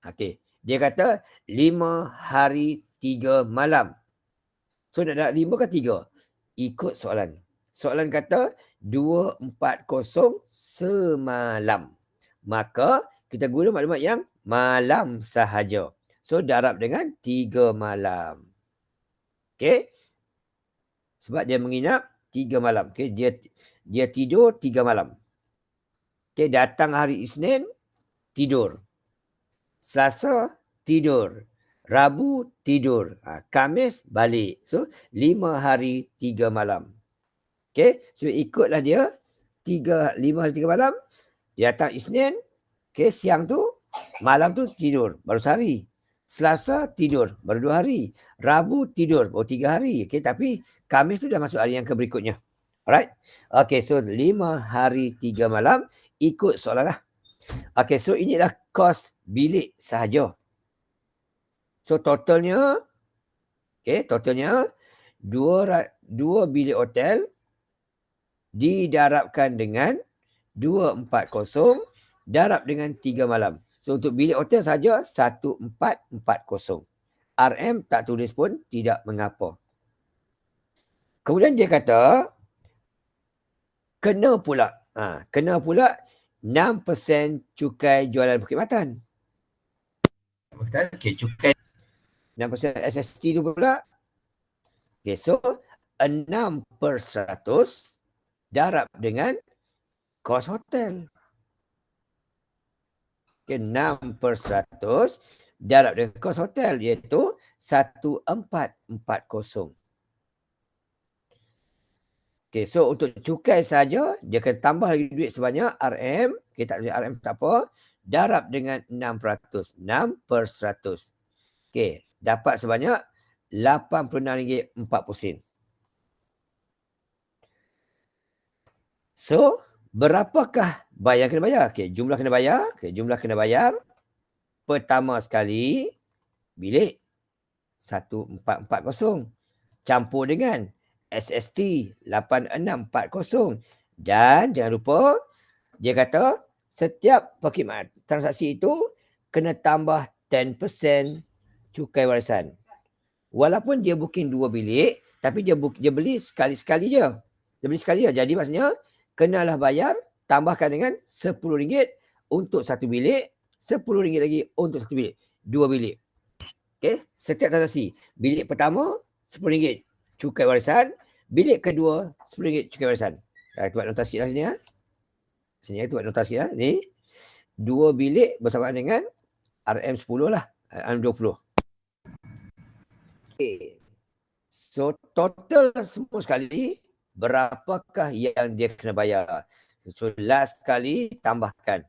B: okey, dia kata 5 hari 3 malam. So nak 5 ke 3? Ikut soalan. Soalan kata 240 semalam. Maka kita guna maklumat yang malam sahaja. So darab dengan 3 malam. Okey. Sebab dia menginap 3 malam. Okey, dia tidur 3 malam. Okey, datang hari Isnin tidur. Selasa tidur. Rabu tidur. Khamis balik. So 5 hari 3 malam. Okey, so ikutlah dia 5 hari 3 malam, dia datang Isnin, okay, siang tu, malam tu tidur, baru sehari. Selasa tidur, baru 2 hari. Rabu tidur, baru 3 hari. Okay, tapi Khamis tu dah masuk hari yang berikutnya. Alright? Okay, so 5 hari 3 malam, ikut soalan lah. Okay, so inilah kos bilik sahaja. So totalnya, okay, totalnya 2 bilik hotel didarabkan dengan 240, darab dengan 3 malam. So untuk bilik hotel saja 1440. RM tak tulis pun tidak mengapa. Kemudian dia kata kena pula 6% cukai jualan perkhidmatan.
A: Okay, cukai
B: 6% SST tu pula. Okay, so 6% darab dengan kos hotel. Okay, 6% darab dengan kos hotel iaitu 1440. Okay, so untuk cukai saja dia akan tambah lagi duit sebanyak RM. Okay, tak boleh RM tak apa. Darab dengan 6%. 6%. Okay, dapat sebanyak RM86.40. So, berapakah bayar kena bayar? Okay, jumlah kena bayar. Okay, jumlah kena bayar. Pertama sekali, bilik 1440. Campur dengan SST 8640. Dan jangan lupa, dia kata setiap perkhidmatan transaksi itu kena tambah 10% cukai warisan. Walaupun dia booking 2 bilik, tapi dia beli sekali-sekali je. Dia beli sekali je. Jadi maksudnya, kenalah bayar, tambahkan dengan RM10 untuk 1 bilik, RM10 lagi untuk 1 bilik. 2 bilik. Okay, setiap transaksi. Bilik pertama, RM10 cukai warisan. Bilik kedua, RM10 cukai warisan. Kita buat nota sikit lah sini. Sini kita buat nota sikit lah. Ni, 2 bilik bersamaan dengan RM10 lah. RM20. Okay. So, total semua sekali, berapakah yang dia kena bayar? So, last kali tambahkan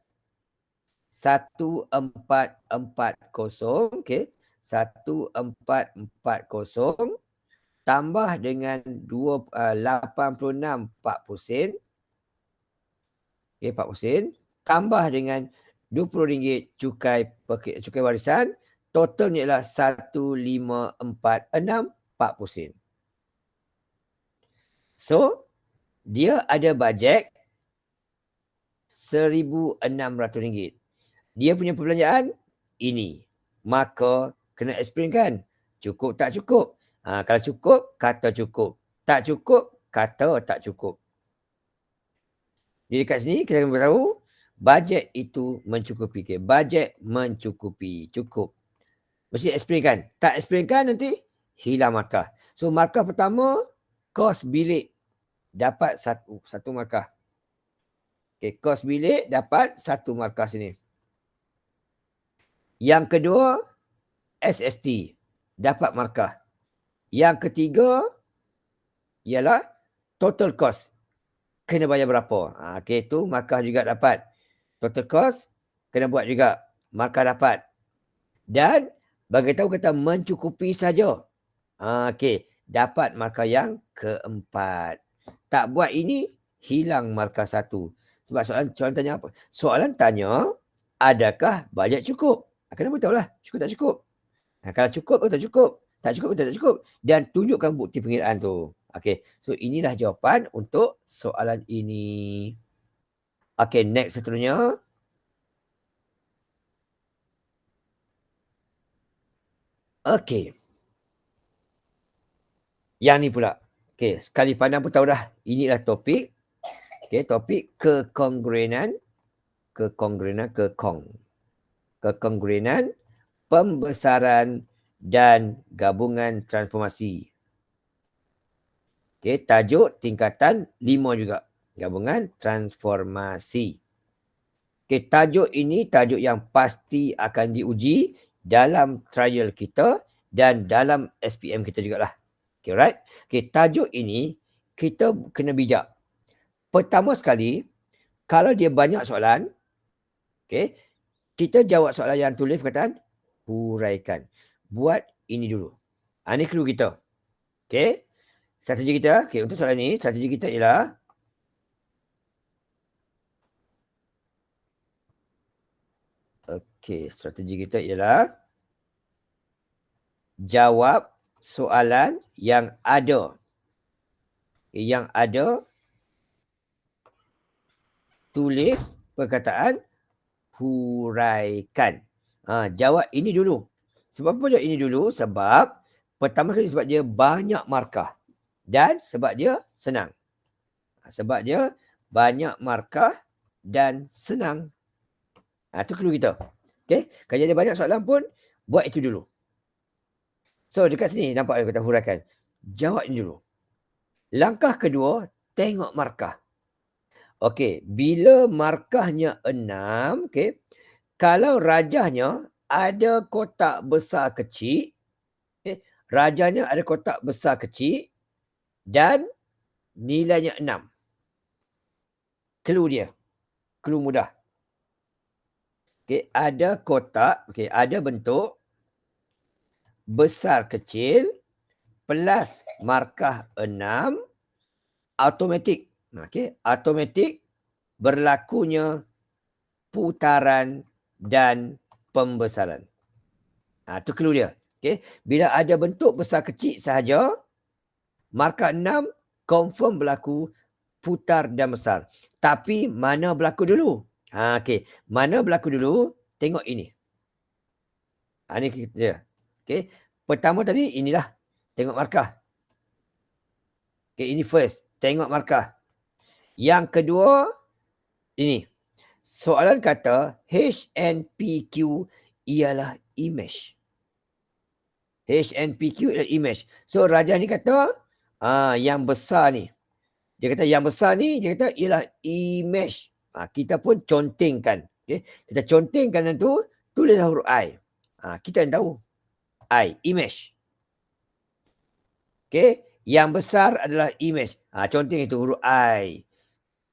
B: 1440, okay. 1440 tambah dengan 86.40 okay, 40 tambah dengan RM20 cukai warisan, totalnya ialah 1546.40. So, dia ada bajet RM1,600. Dia punya perbelanjaan ini. Maka kena explain kan? Cukup tak cukup? Kalau cukup, kata cukup. Tak cukup, kata tak cukup. Jadi dekat sini kita akan beritahu bajet itu mencukupi. Okay? Bajet mencukupi. Cukup. Mesti explain kan? Tak explain kan nanti hilang markah. So markah pertama, kos bilik dapat satu markah. Okay, kos bilik dapat 1 markah sini. Yang kedua, SST dapat markah. Yang ketiga ialah total cost. Kena bayar berapa? Okay, tu markah juga dapat. Total cost kena buat juga. Markah dapat. Dan bagi tahu kata mencukupi saja. Okay, dapat markah yang keempat. Tak buat ini, hilang markah 1. Sebab soalan tanya apa? Soalan tanya, adakah bajet cukup? Kena beritahu lah, cukup tak cukup. Kalau cukup atau tak cukup. Tak cukup atau tak cukup. Dan tunjukkan bukti pengiraan tu. Okay, so inilah jawapan untuk soalan ini. Okay, next seterusnya. Okay. Yang ni pula. Okay, sekali pandang pun tahu dah. Inilah topik. Okay, topik kekongruenan. Kekongruenan, pembesaran dan gabungan transformasi. Okay, tajuk tingkatan 5 juga. Gabungan transformasi. Okay, tajuk ini tajuk yang pasti akan diuji dalam trial kita dan dalam SPM kita jugalah. Okay, right? Okay, tajuk ini kita kena bijak. pertama sekali, kalau dia banyak soalan, okay, kita jawab soalan yang tulis perkataan huraikan. Buat ini dulu. Ini clue kita. Okay. Strategi kita, okay, untuk soalan ini, strategi kita ialah strategi kita ialah jawab soalan yang ada. Yang ada tulis perkataan huraikan. Jawab ini dulu. Sebab apa jawab ini dulu? Sebab pertama kali sebab dia banyak markah. Dan sebab dia senang. Sebab dia banyak markah dan senang. Itu clue kita. Okay? Kalau ada banyak soalan pun, buat itu dulu. So, dekat sini nampak kata huraikan. Jawab ini dulu. Langkah kedua, tengok markah. Okey, bila markahnya 6, okey. Kalau rajahnya ada kotak besar kecil, rajahnya ada kotak besar kecil dan nilainya 6. Clue dia. Clue mudah. Okey, ada kotak, okey, ada bentuk besar kecil plus markah 6 automatik. Okey, automatik berlakunya putaran dan pembesaran. Itu clue dia. Okay. Bila ada bentuk besar kecil sahaja, markah 6 confirm berlaku putar dan besar. Tapi mana berlaku dulu? Okay. Mana berlaku dulu? Tengok ini. Ini kita. Okay. Pertama tadi inilah. Tengok markah. Okay, ini first. Tengok markah. Yang kedua, ini. Soalan kata HNPQ ialah image. HNPQ ialah image. So rajah ni kata yang besar ni. Dia kata yang besar ni, dia kata ialah image. Kita pun contengkan. Okay? Kita contengkan tu, tulislah huruf I. Kita yang tahu. I, image. Okay? Yang besar adalah image. Conteng itu huruf I.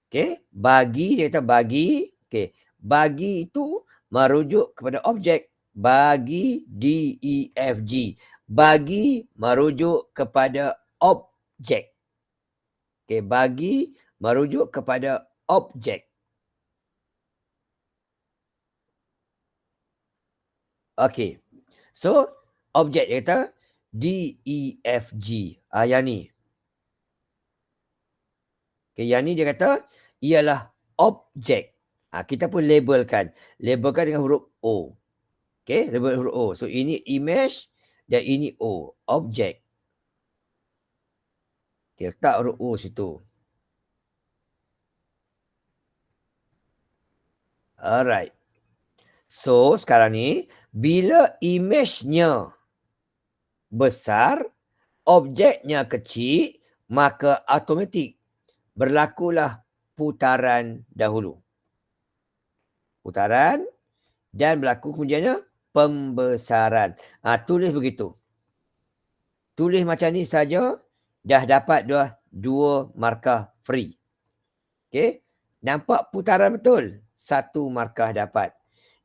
B: Okay? Bagi, dia kata bagi. Okay. Bagi itu merujuk kepada objek. Bagi DEFG. Bagi merujuk kepada objek. Okay. Bagi merujuk kepada objek. Okay. So, objek dia kata DEFG. Yang ni. Okay, yang ni dia kata ialah objek. Kita pun labelkan. Labelkan dengan huruf O. Okay, label huruf O. So, ini image dan ini O. Objek. Okay, letak huruf O situ. Alright. So, sekarang ni, bila image-nya besar, objeknya kecil, maka automatik berlakulah putaran dahulu. Putaran dan berlaku kemudiannya pembesaran. Tulis begitu. Tulis macam ni saja dah dapat dua markah free. Okey. Nampak putaran betul? 1 markah dapat.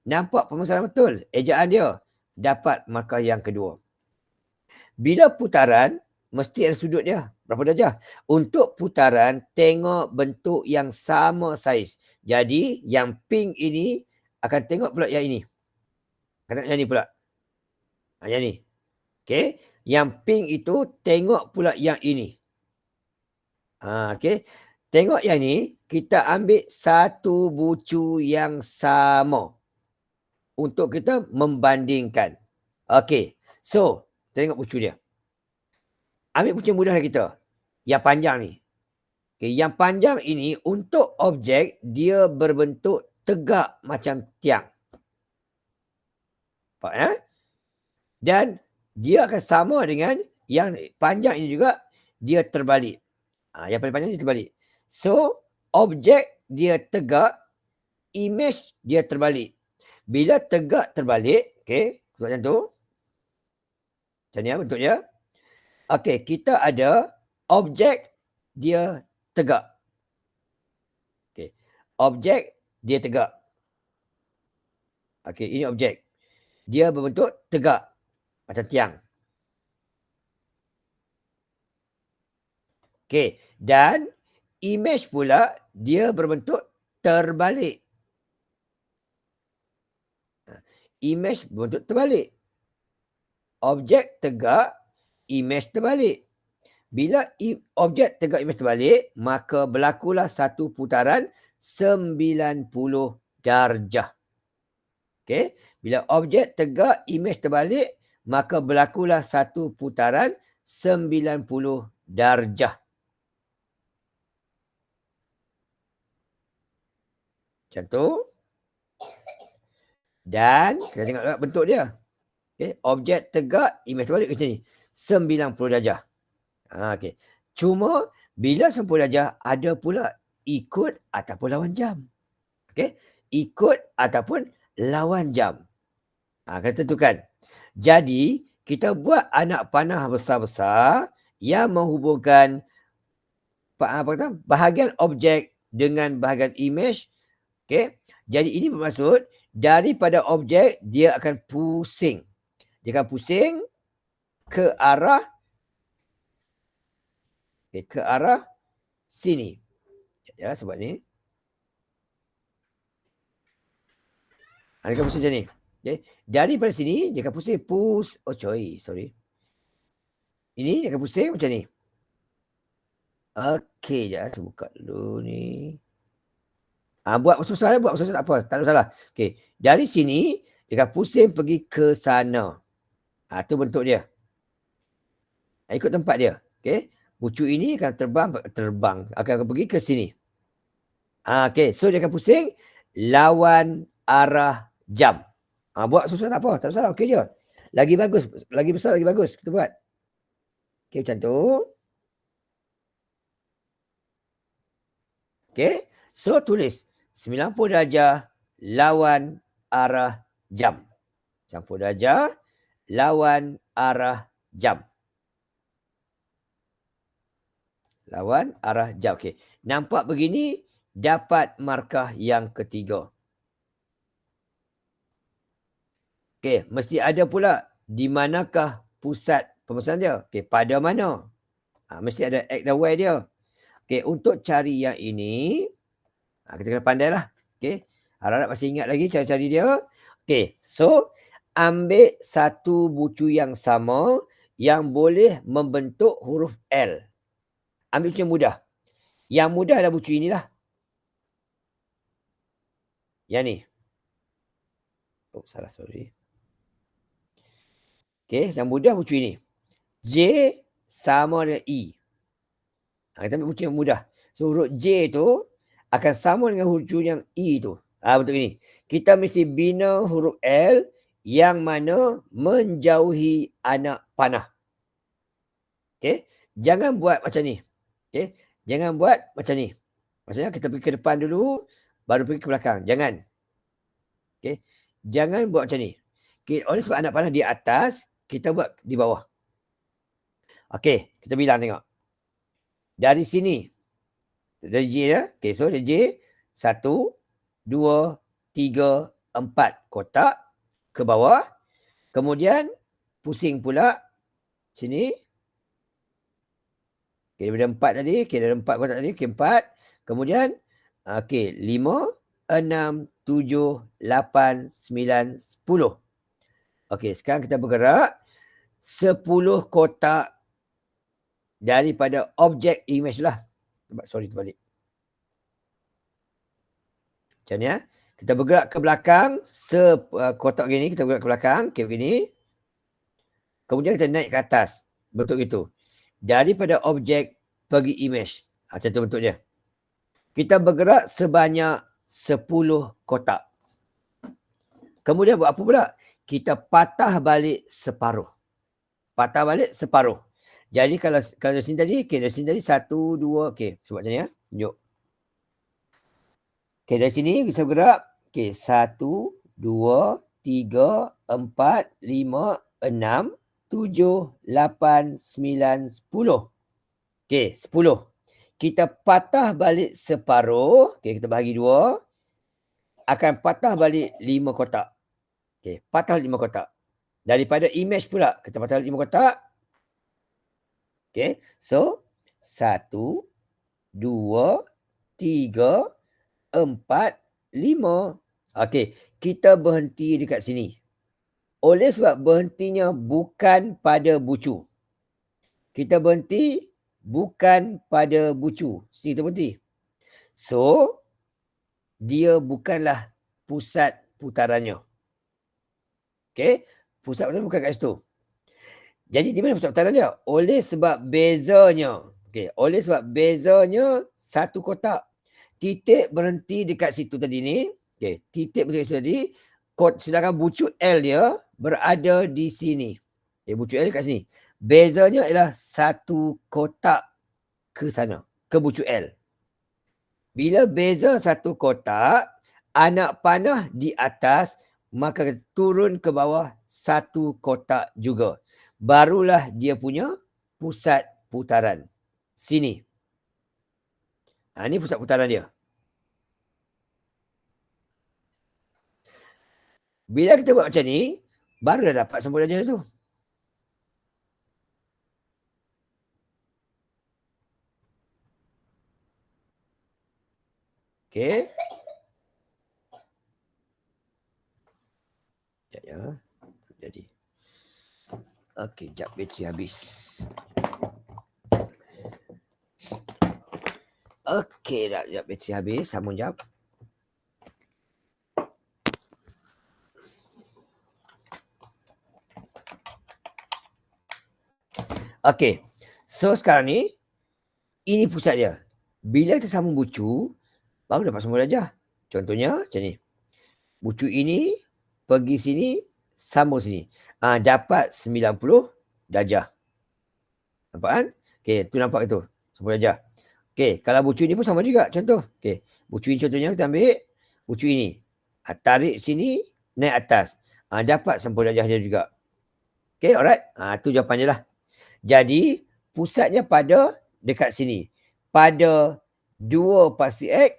B: Nampak pembesaran betul? Ejaan dia dapat markah yang kedua. Bila putaran, mesti ada sudut dia. Berapa darjah? Untuk putaran, tengok bentuk yang sama saiz. Jadi, yang pink ini akan tengok pula yang ini. Akan tengok yang ini pula. Yang ni. Okay. Yang pink itu tengok pula yang ini. Okay. Tengok yang ni, kita ambil satu bucu yang sama. Untuk kita membandingkan. Okay. So, tengok bucu dia. Ambil bucu mudah kita. Yang panjang ni. Okay, yang panjang ini untuk objek dia berbentuk tegak macam tiang. Nampak ya? Dan dia akan sama dengan yang panjang ini juga dia terbalik. Yang paling panjang dia terbalik. So, objek dia tegak, image dia terbalik. Bila tegak terbalik, okay, macam tu. Macam ni bentuk dia. Okey, kita ada objek dia tegak. Objek dia tegak. Okey, ini objek. Dia berbentuk tegak macam tiang. Okey, dan image pula dia berbentuk terbalik. Image berbentuk terbalik. Objek tegak, image terbalik. Bila objek tegak, image terbalik, maka berlakulah satu putaran 90 darjah. Okey, bila objek tegak, image terbalik, maka berlakulah satu putaran 90 darjah. Macam tu. Dan kita tengok bentuk dia. Okay. Objek tegak, image terbalik macam ni. 90 darjah. Okay. Cuma bila 90 darjah ada pula ikut ataupun lawan jam. Okay. Ikut ataupun lawan jam. Kita tentukan. Jadi kita buat anak panah besar-besar yang menghubungkan bahagian objek dengan bahagian image. Okay. Jadi ini bermaksud daripada objek dia akan pusing. Dia akan pusing ke arah sini. Ya, sebab ni. Dia akan pusing macam ni. Okay. Daripada sini dia akan pusing sorry. Ini dia akan pusing macam ni. Okey, sekejap saya buka dulu ni. Buat susah tak apa, tak ada salah. Okey, dari sini dia akan pusing pergi ke sana. Tu bentuk dia. Ikut tempat dia. Okey, bucu ini akan terbang akan pergi ke sini. Okey, so dia akan pusing lawan arah jam. Buat susah tak apa, tak salah. Okey je. Lagi bagus, lagi besar lagi bagus kita buat. Okey, macam tu. Okey, so tulis 90 darjah lawan arah jam. 90 darjah lawan arah jam. Lawan arah jam. Okey, nampak begini dapat markah yang ketiga. Okey, mesti ada pula di manakah pusat pemesanan dia. Okey, pada mana? Mesti ada act dan where dia. Okey, untuk cari yang ini, kita kena pandai lah. Okey, harap masih ingat lagi cara cari dia. Okey, so ambil satu bucu yang sama yang boleh membentuk huruf L. Ambil bucu yang mudah. Yang mudah adalah bucu inilah. Yang ni. Salah, sorry. Okey, yang mudah bucu ini. J sama dengan E. Kita ambil bucu yang mudah. So, huruf J tu akan sama dengan huruf yang E tu. Bentuk ini. Kita mesti bina huruf L yang mana menjauhi anak panah. Okey. Jangan buat macam ni. Okey. Jangan buat macam ni. Maksudnya kita pergi ke depan dulu, baru pergi ke belakang. Jangan. Okey. Jangan buat macam ni. Okay. Oleh sebab anak panah di atas, kita buat di bawah. Okey. Kita bilang tengok. Dari sini. Dari J ya. Okay, so dari J. 1, 2, 3, 4 kotak ke bawah. Kemudian pusing pula sini. Okay, daripada 4 tadi. Okay, dari 4 kotak tadi. Okay, 4. Kemudian, okay, 5, 6, 7, 8, 9, 10. Okay, sekarang kita bergerak 10 kotak daripada objek image lah. Sorry, terbalik. Macam ni ya. Kita bergerak ke belakang. Kotak begini, kita bergerak ke belakang. Okay, begini. Kemudian kita naik ke atas. Bentuk itu. Daripada objek pergi image. Macam tu bentuk dia. Kita bergerak sebanyak 10 kotak. Kemudian buat apa pula? Kita patah balik separuh. Patah balik separuh. Jadi kalau dari sini tadi, okay, dari sini tadi 1, 2, okay. Cuba macam ni ya. Tunjuk. Okay, dari sini bisa bergerak. Okay, 1, 2, 3, 4, 5, 6, 7, 8, 9, 10. Okay, 10. kita patah balik separuh. Okay, kita bahagi 2. Akan patah balik 5 kotak. Okay, patah 5 kotak. Daripada image pula, kita patah 5 kotak. Okay, so 1, 2, 3, 4, 5. Okay, kita berhenti dekat sini. Oleh sebab berhentinya bukan pada bucu. Kita berhenti bukan pada bucu. Sini kita berhenti. So, dia bukanlah pusat putarannya. Okay, pusat putaran bukan kat situ. Jadi di mana pusat putaran dia? Oleh sebab bezanya. Okay, oleh sebab bezanya satu kotak. Titik berhenti dekat situ tadi ni. Okay, titik berhenti dekat situ tadi. Sedangkan bucu L dia berada di sini. Okay, bucu L dekat sini. Bezanya ialah satu kotak ke sana. Ke bucu L. Bila beza satu kotak, anak panah di atas, maka turun ke bawah satu kotak juga. Barulah dia punya pusat putaran. Sini. Ini pusat putaran dia. Bila kita buat macam ni, baru dah dapat sempurna dia tu. Okey. Sekejap ya. Jadi. Okey, sekejap bateri habis. Okey, dah sekejap bateri habis. Sambung sekejap. Okey. So sekarang ni, ini pusat dia. Bila kita sambung bucu, baru dapat sambung darjah. Contohnya macam ni. Bucu ini pergi sini, sambung sini. Dapat 90 darjah. Nampak kan? Okey, tu nampak itu. Sambung darjah. Okey, kalau bucu ini pun sama juga. Contoh. Okey, bucu ini contohnya kita ambil bucu ini. Tarik sini, naik atas. Dapat sambung darjah dia juga. Okey, alright. Tu jawapannya lah. Jadi, pusatnya pada dekat sini. Pada 2 pasti X,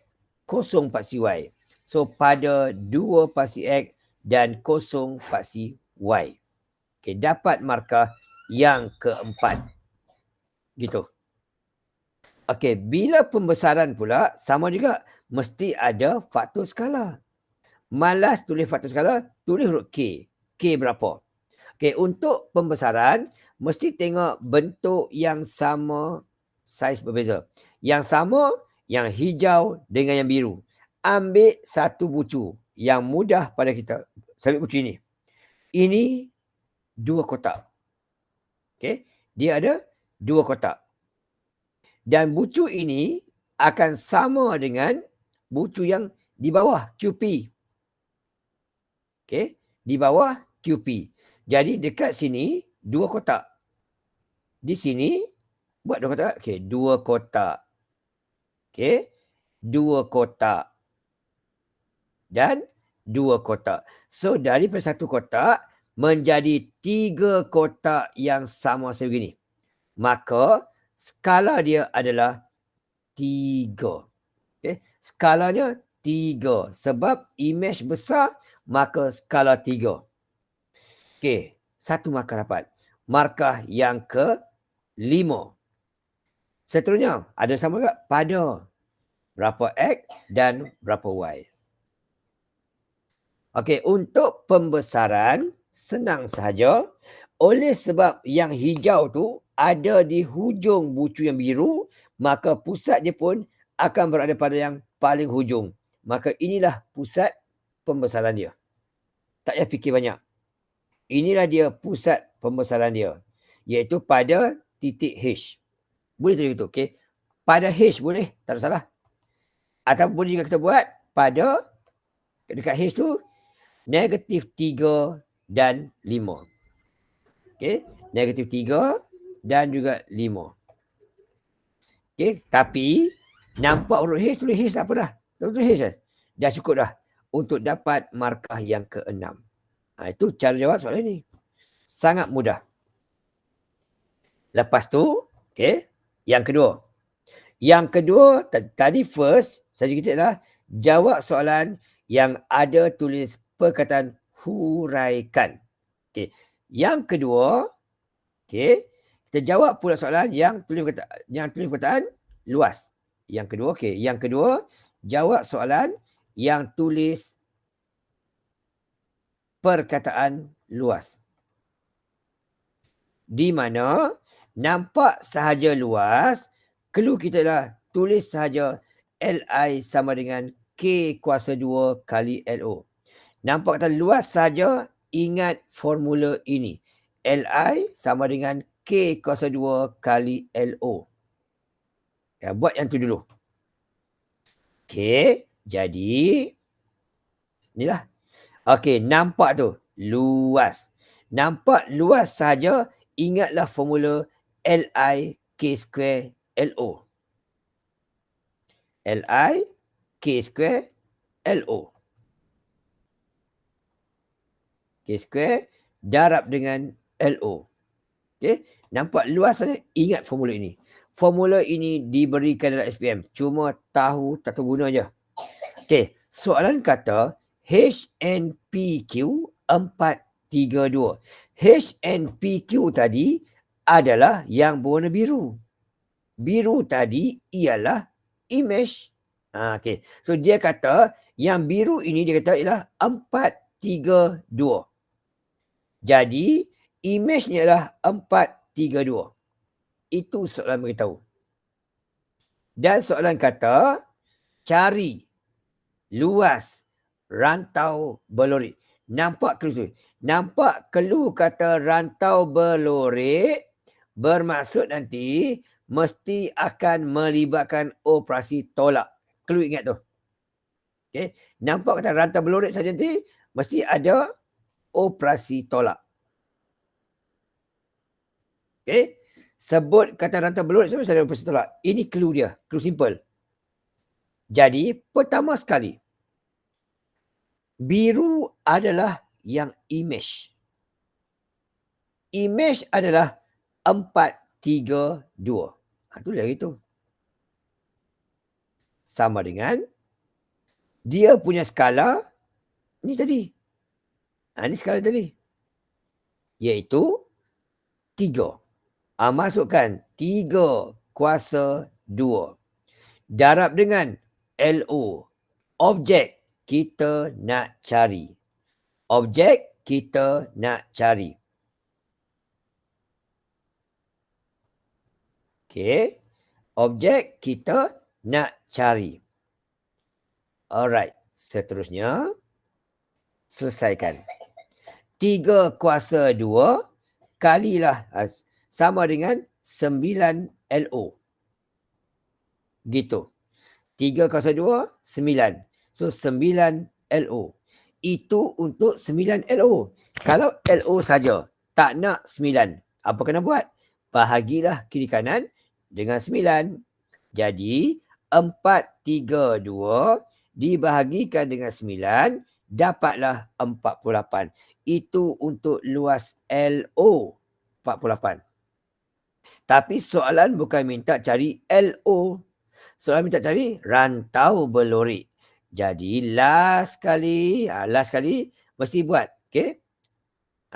B: 0 pasti Y. So, pada 2 pasti X dan 0 pasti Y. Okay, dapat markah yang keempat. Gitu. Okey, bila pembesaran pula, sama juga. Mesti ada faktor skala. Malas tulis faktor skala, tulis huruf K. K berapa? Okey, untuk pembesaran, mesti tengok bentuk yang sama, saiz berbeza. Yang sama, yang hijau dengan yang biru. Ambil satu bucu yang mudah pada kita. Saya ambil bucu ini. Ini 2 kotak. Okey, dia ada 2 kotak. Dan bucu ini akan sama dengan bucu yang di bawah QP. Okey, di bawah QP. Jadi dekat sini 2 kotak. Di sini buat 2 kotak. Okey, 2 kotak. Okey, 2 kotak. Dan 2 kotak. So daripada 1 kotak menjadi 3 kotak yang sama sebegini. Maka skala dia adalah 3. Okay. Skalanya 3. Sebab image besar, maka skala 3. Okey, 1 markah dapat. Markah yang ke-5. Seterusnya, ada sama juga pada berapa X dan berapa Y. Okey, untuk pembesaran, senang sahaja. Oleh sebab yang hijau tu ada di hujung bucu yang biru, maka pusat dia pun akan berada pada yang paling hujung. Maka inilah pusat pembesaran dia. Tak payah fikir banyak. Inilah dia pusat pembesaran dia. Iaitu pada titik H. Boleh tulis itu, okey? Pada H boleh, tak ada salah. Atau boleh juga kita buat pada dekat H tu -3 dan 5. Okey, -3 dan juga 5. Okey, tapi nampak huruf H, tulis H tak apa dah. Tulis H dah. Dah cukup dah untuk dapat markah yang ke-6. Itu cara jawab soalan ini. Sangat mudah. Lepas tu, okey, yang kedua. Yang kedua, tadi first, saja kita adalah jawab soalan yang ada tulis perkataan huraikan. Okey. Yang kedua, okey, kita jawab pula soalan yang tulis perkataan luas. Yang kedua, okey. Yang kedua, jawab soalan yang tulis perkataan luas. Di mana nampak sahaja luas, clue kita adalah tulis sahaja Li sama dengan K kuasa 2 kali LO. Nampak kata luas sahaja, ingat formula ini. Li sama dengan K kuasa 2 kali LO. Ya, buat yang tu dulu. Okey, jadi inilah. Okey, nampak tu luas. Nampak luas sahaja, ingatlah formula Li K square LO. Li K square LO. K square darab dengan LO. Okey, nampak luas saja, ingat formula ini. Formula ini diberikan dalam SPM. Cuma tahu tak tahu guna je. Okey, soalan kata HNPQ 432. HNPQ tadi adalah yang berwarna biru. Biru tadi ialah image. Okey. So dia kata yang biru ini dia kata ialah 432. Jadi image ni adalah 432. Itu soalan beritahu. Dan soalan kata cari luas rantau berlorik. Nampak clue? Nampak clue kata rantau berlorik bermaksud nanti mesti akan melibatkan operasi tolak. Clue ingat tu. Okay. Nampak kata rantau berlorik saja nanti mesti ada operasi tolak. Okay. Sebut kata rantau berlorik sampai ada operasi tolak. Ini clue dia. Clue simple. Jadi pertama sekali, biru adalah yang image. Image adalah 432. Itu lagi tu. Sama dengan dia punya skala ni tadi. Ini skala tadi. Iaitu 3. Masukkan 3 kuasa 2. Darab dengan LO. Objek kita nak cari. Objek kita nak cari. Okey. Objek kita nak cari. Alright. Seterusnya. Selesaikan. 3 kuasa 2 kalilah sama dengan 9 LO. Gitu. 3 kuasa 2, 9. So 9 LO. Itu untuk 9 LO. Kalau LO saja tak nak 9, apa kena buat? Bahagilah kiri kanan dengan 9. Jadi 432 dibahagikan dengan 9 dapatlah 48. Itu untuk luas LO 48. Tapi soalan bukan minta cari LO. Soalan minta cari rantau berlorik. Jadi last kali mesti buat. Okey.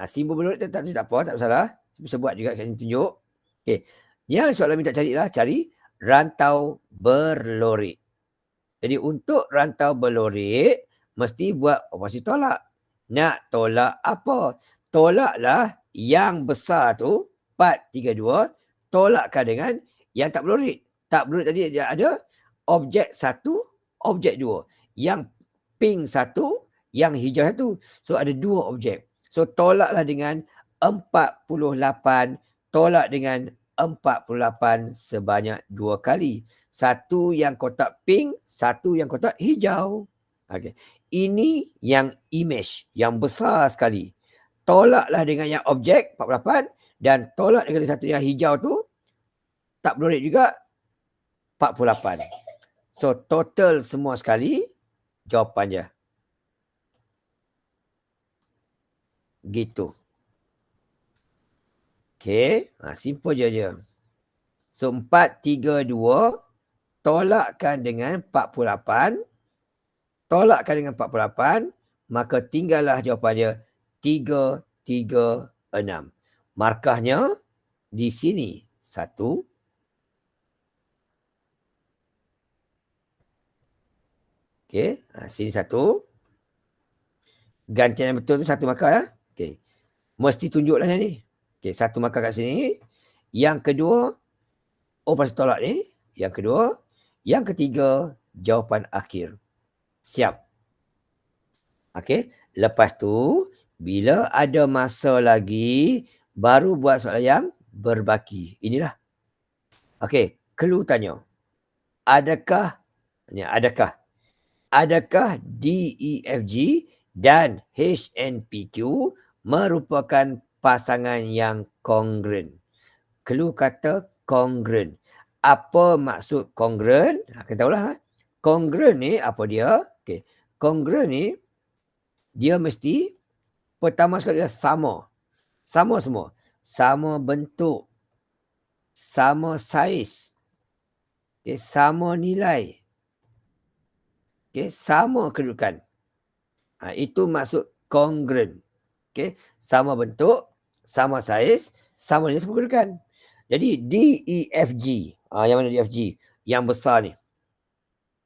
B: Simbol berlorik tak apa, tak masalah. Bisa buat juga kat sini tunjuk. Okey. Yang soalan minta cari lah, cari rantau berlorik. Jadi untuk rantau berlorik mesti buat operasi tolak. Nak tolak apa? Tolaklah yang besar tu 432 tolakkan dengan yang tak berlorik. Tak berlorik tadi dia ada objek 1, objek 2. Yang pink 1, yang hijau 1. So ada 2 objek. So tolaklah dengan 48, tolak dengan 48 sebanyak 2 kali. Satu yang kotak pink, satu yang kotak hijau. Okay. Ini yang image, yang besar sekali. Tolaklah dengan yang objek 48 dan tolak dengan satu yang hijau tu tak berlorik juga 48. So total semua sekali jawapan je. Gitu. Okay. Simple je. So 432 tolakkan dengan 48, tolakkan dengan 48, maka tinggallah jawapan dia 336. Markahnya di sini 1. Okey, sini 1. Gantian yang betul tu 1 markah ya. Okey. Mesti tunjuklah yang ni. Okey, 1 markah kat sini. Yang kedua, operasi tolak ni. Yang kedua. Yang ketiga, jawapan akhir. Siap. Okey. Lepas tu, bila ada masa lagi, baru buat soalan yang berbaki. Inilah. Okey. Clue tanya. Adakah DEFG dan HNPQ merupakan pasangan yang kongruent? Clue kata kongruent. Apa maksud kongruent? Kita tahulah. Kongruent ni apa dia? Okay. Kongruent ni dia mesti pertama sekali dia sama. Sama semua. Sama bentuk. Sama saiz. Okay. Sama nilai. Okay. Sama kedudukan. Itu maksud kongruent. Okay. Sama bentuk, sama saiz, sama nilai, sama kedudukan. Jadi DEFG. Yang mana DEFG? Yang besar ni.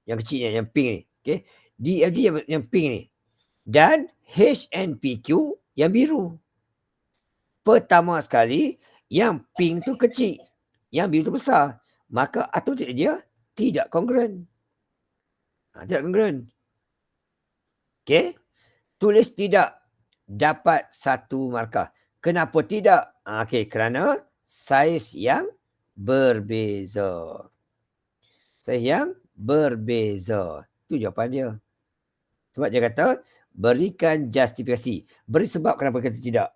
B: Yang kecil ni, yang pink ni. Okay. DEFG yang pink ni. Dan HNPQ yang biru. Pertama sekali, yang pink tu kecil. Yang biru tu besar. Maka automatik dia tidak kongruent. Tidak kongruent. Okay. Tulis tidak. Dapat 1 markah. Kenapa tidak? Okay, kerana saiz yang berbeza. Saiz yang berbeza. Itu jawapan dia. Sebab dia kata, berikan justifikasi. Beri sebab kenapa kita tidak.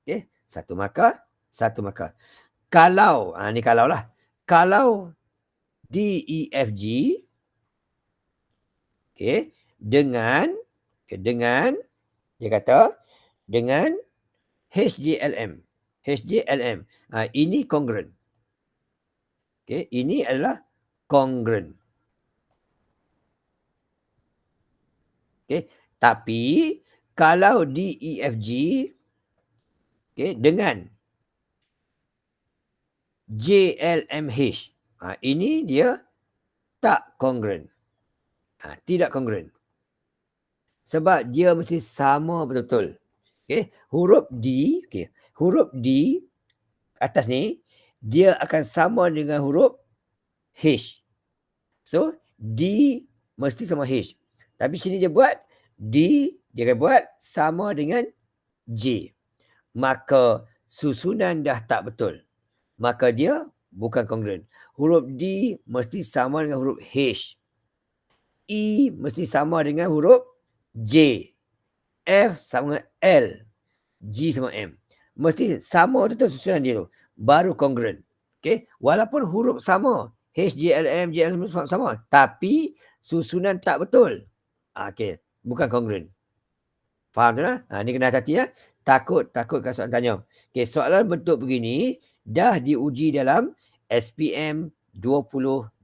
B: Okay, 1 markah, 1 markah. Kalau, ni kalau lah. Kalau DEFG, okay, dengan, dia kata, dengan HJLM. HJLM. Ini kongruent. Okay, ini adalah kongruent. Okay, tapi kalau DEFG, okay, dengan JLMH, ini dia tak kongruent. Tidak kongruent. Sebab dia mesti sama betul-betul. Okay. Huruf D, huruf D atas ni, dia akan sama dengan huruf H. So, D mesti sama H. Tapi sini dia buat D, dia akan buat sama dengan J. Maka susunan dah tak betul. Maka dia bukan kongruent. Huruf D mesti sama dengan huruf H. E mesti sama dengan huruf J. F sama dengan L. G sama M. Mesti sama tu susunan dia tu. Baru kongruent. Okay? Walaupun huruf sama. H, J, L, M, J, L sama. Tapi susunan tak betul. Okay. Bukan kongruent. Faham tu lah? Ni kena hati-hati ya. Takut kan soalan tanya. Okay. Soalan bentuk begini dah diuji dalam SPM 2021.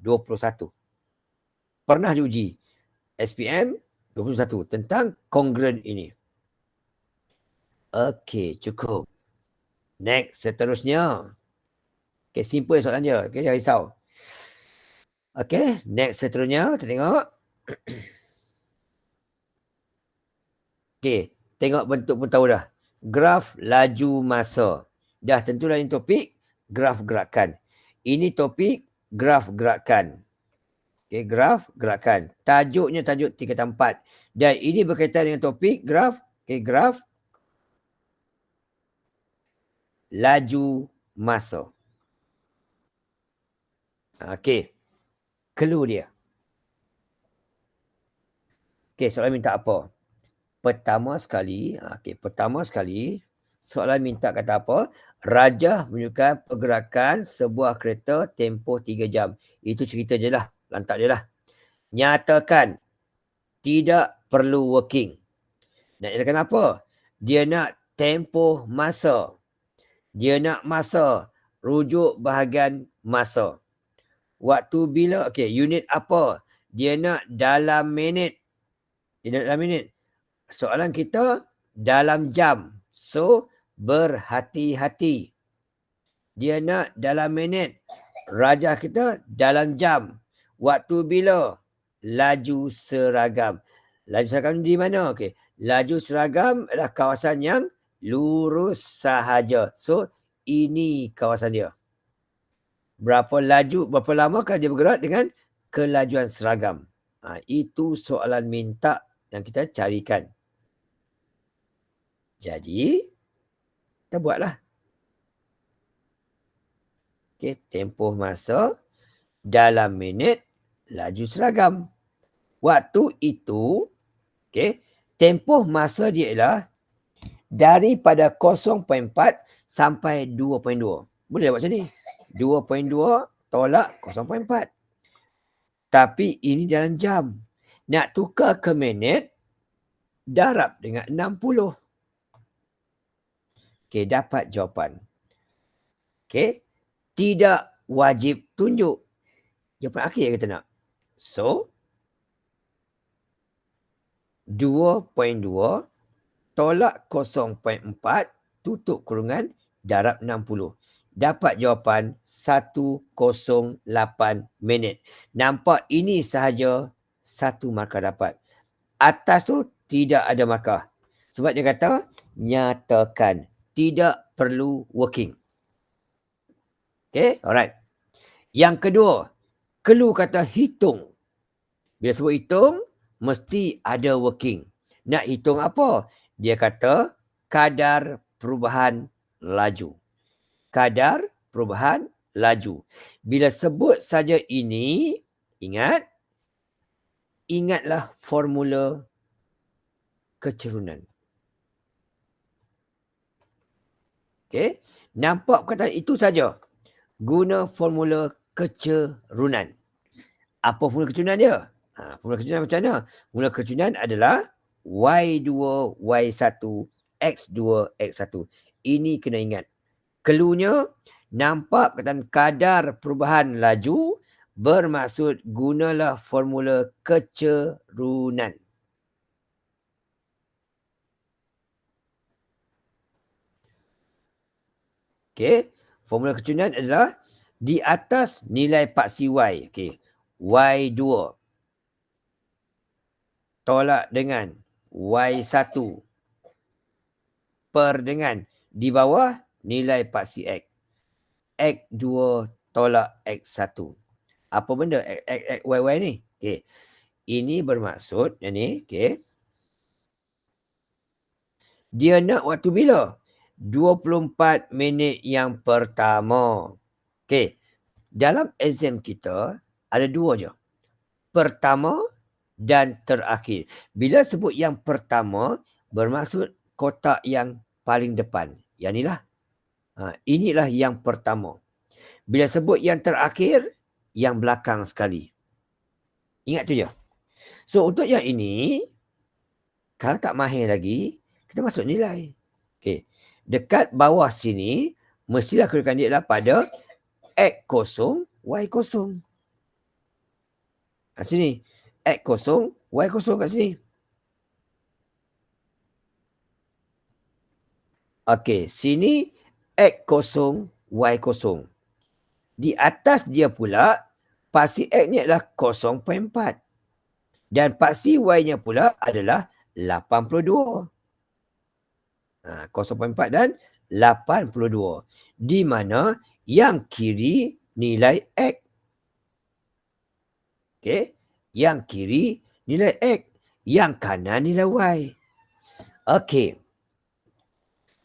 B: Pernah diuji. SPM 21 tentang kongruent ini. Okey, cukup. Next, seterusnya. Okey, simple soalan dia. Okey, jangan risau. Okey, next seterusnya, kita tengok. Okey, tengok bentuk pun tahu dah. Graf laju masa. Dah tentulah ini topik graf gerakan. Ini topik graf gerakan. Okey, graf gerakan. Tajuknya tajuk tingkatan 4. Dan ini berkaitan dengan topik graf. Okey, graf laju masa. Okey. Clue dia. Okey, soalan minta apa? Pertama sekali, soalan minta kata apa? Rajah menunjukkan pergerakan sebuah kereta tempoh 3 jam. Itu cerita je lah. Lantak je lah. Nyatakan tidak perlu working. Nak nyatakan apa? Dia nak tempoh masa. Dia nak masa. Rujuk bahagian masa. Waktu bila, okey, unit apa? Dia nak dalam minit. Dia nak dalam minit. Soalan kita dalam jam. So, berhati-hati. Dia nak dalam minit. Rajah kita dalam jam. Waktu bila? Laju seragam. Laju seragam di mana? Okey. Laju seragam adalah kawasan yang lurus sahaja. So, ini kawasan dia. Berapa lamakah dia bergerak dengan kelajuan seragam. Itu soalan minta yang kita carikan. Jadi, kita buatlah. Okey, tempoh masa dalam minit laju seragam. Waktu itu, okey, tempoh masa dia ialah daripada 0.4 sampai 2.2. Boleh buat macam ni. 2.2 tolak 0.4. Tapi ini dalam jam. Nak tukar ke minit, darab dengan 60. Okey, dapat jawapan. Okey, tidak wajib tunjuk. Jawapan akhir yang kita nak. So, 2.2 tolak 0.4 tutup kurungan darab 60. Dapat jawapan 108 minit. Nampak ini sahaja satu markah dapat. Atas tu tidak ada markah. Sebab dia kata nyatakan. Tidak perlu working. Okay, alright. Yang kedua, clue kata hitung. Bila sebut hitung, mesti ada working. Nak hitung apa? Dia kata kadar perubahan laju. Kadar perubahan laju. Bila sebut saja ini, ingatlah formula kecerunan. Okey, nampak perkataan itu saja. Guna formula kecerunan. Apa formula kecerunan dia? Formula kecerunan macam mana? Formula kecerunan adalah Y2, Y1, X2, X1. Ini kena ingat. Cluenya, nampak perkataan kadar perubahan laju, bermaksud gunalah formula kecerunan. Okey, formula kecerunan adalah di atas nilai paksi Y. Okey, Y2 tolak dengan Y1 per dengan di bawah nilai paksi X. X2 tolak X1. Apa benda X, Y ni? Okey. Ini bermaksud yang ni, okey. Dia nak waktu bila? 24 minit yang pertama. Okey. Dalam exam kita ada dua je. Pertama dan terakhir. Bila sebut yang pertama, bermaksud kotak yang paling depan. Yang inilah. Inilah yang pertama. Bila sebut yang terakhir, yang belakang sekali. Ingat tu je. So, untuk yang ini, kalau tak mahir lagi, kita masuk nilai. Okey. Dekat bawah sini, mestilah kedudukan dia adalah pada X0, Y0. Kat sini. X0, Y0 kat sini. Okey, sini X0, Y0. Di atas dia pula, paksi X ni adalah 0.4. Dan paksi Y-nya pula adalah 82. 0.4 dan 82. Di mana yang kiri nilai X. Okey. Yang kiri nilai X. Yang kanan nilai Y. Okey.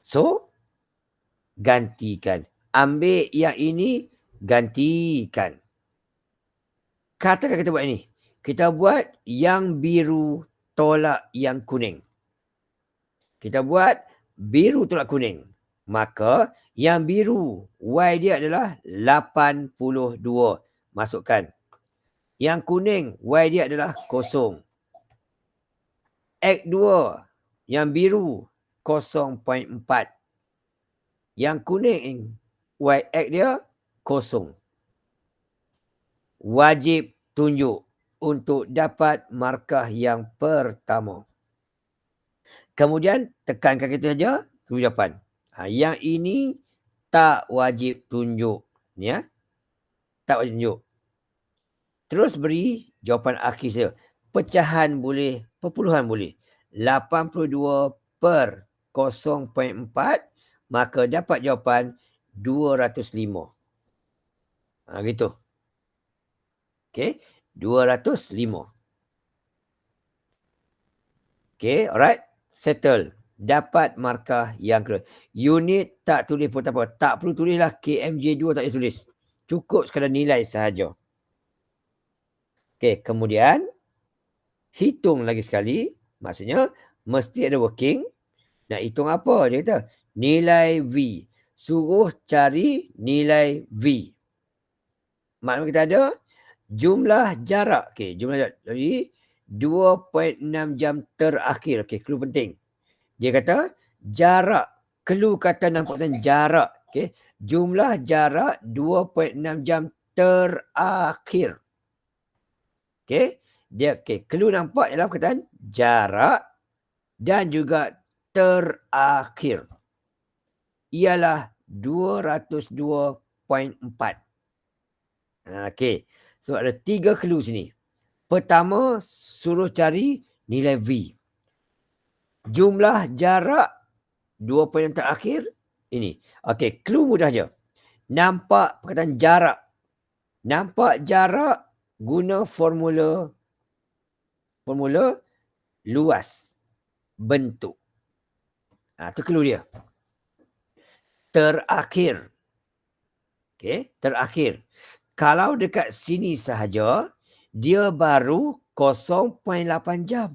B: So, gantikan. Ambil yang ini, gantikan. Katakan kita buat ini. Kita buat yang biru tolak yang kuning. Kita buat biru tolak kuning. Maka yang biru Y dia adalah 82. Masukkan. Yang kuning Y dia adalah 0. X2 yang biru 0.4. Yang kuning Y X dia 0. wajib tunjuk untuk dapat markah yang pertama. Kemudian tekankan kita saja, tunggu jawapan. Yang ini tak wajib tunjuk. Ni ya. Tak wajib tunjuk. Terus beri jawapan akhir saja. Pecahan boleh, perpuluhan boleh. 82 per 0.4, maka dapat jawapan 205. Gitu. Okey, 205. Okey, alright. Settle. Dapat markah yang kedua. Unit tak tulis pun tak apa. Tak perlu tulislah KMJ2, tak payah tulis. Cukup sekadar nilai sahaja. Okey, kemudian hitung lagi sekali. Maksudnya mesti ada working. Nak hitung apa? Dia kata nilai V. Suruh cari nilai V. Maknanya kita ada jumlah jarak. Okey, jumlah jarak. Jadi 2.6 jam terakhir. Okey, clue penting. Dia kata jarak. Clue kata nampakkan jarak. Okey, jumlah jarak 2.6 jam terakhir. Okey, dia clue nampak dalam perkataan jarak dan juga terakhir. Ialah 202.4. Okey. So ada 3 clue sini. Pertama, suruh cari nilai V. Jumlah jarak 2 yang terakhir ini. Okey, clue mudah je. Nampak perkataan jarak. Nampak jarak guna formula luas bentuk. Itu clue dia. Terakhir. Okey, terakhir. Kalau dekat sini sahaja, dia baru 0.8 jam.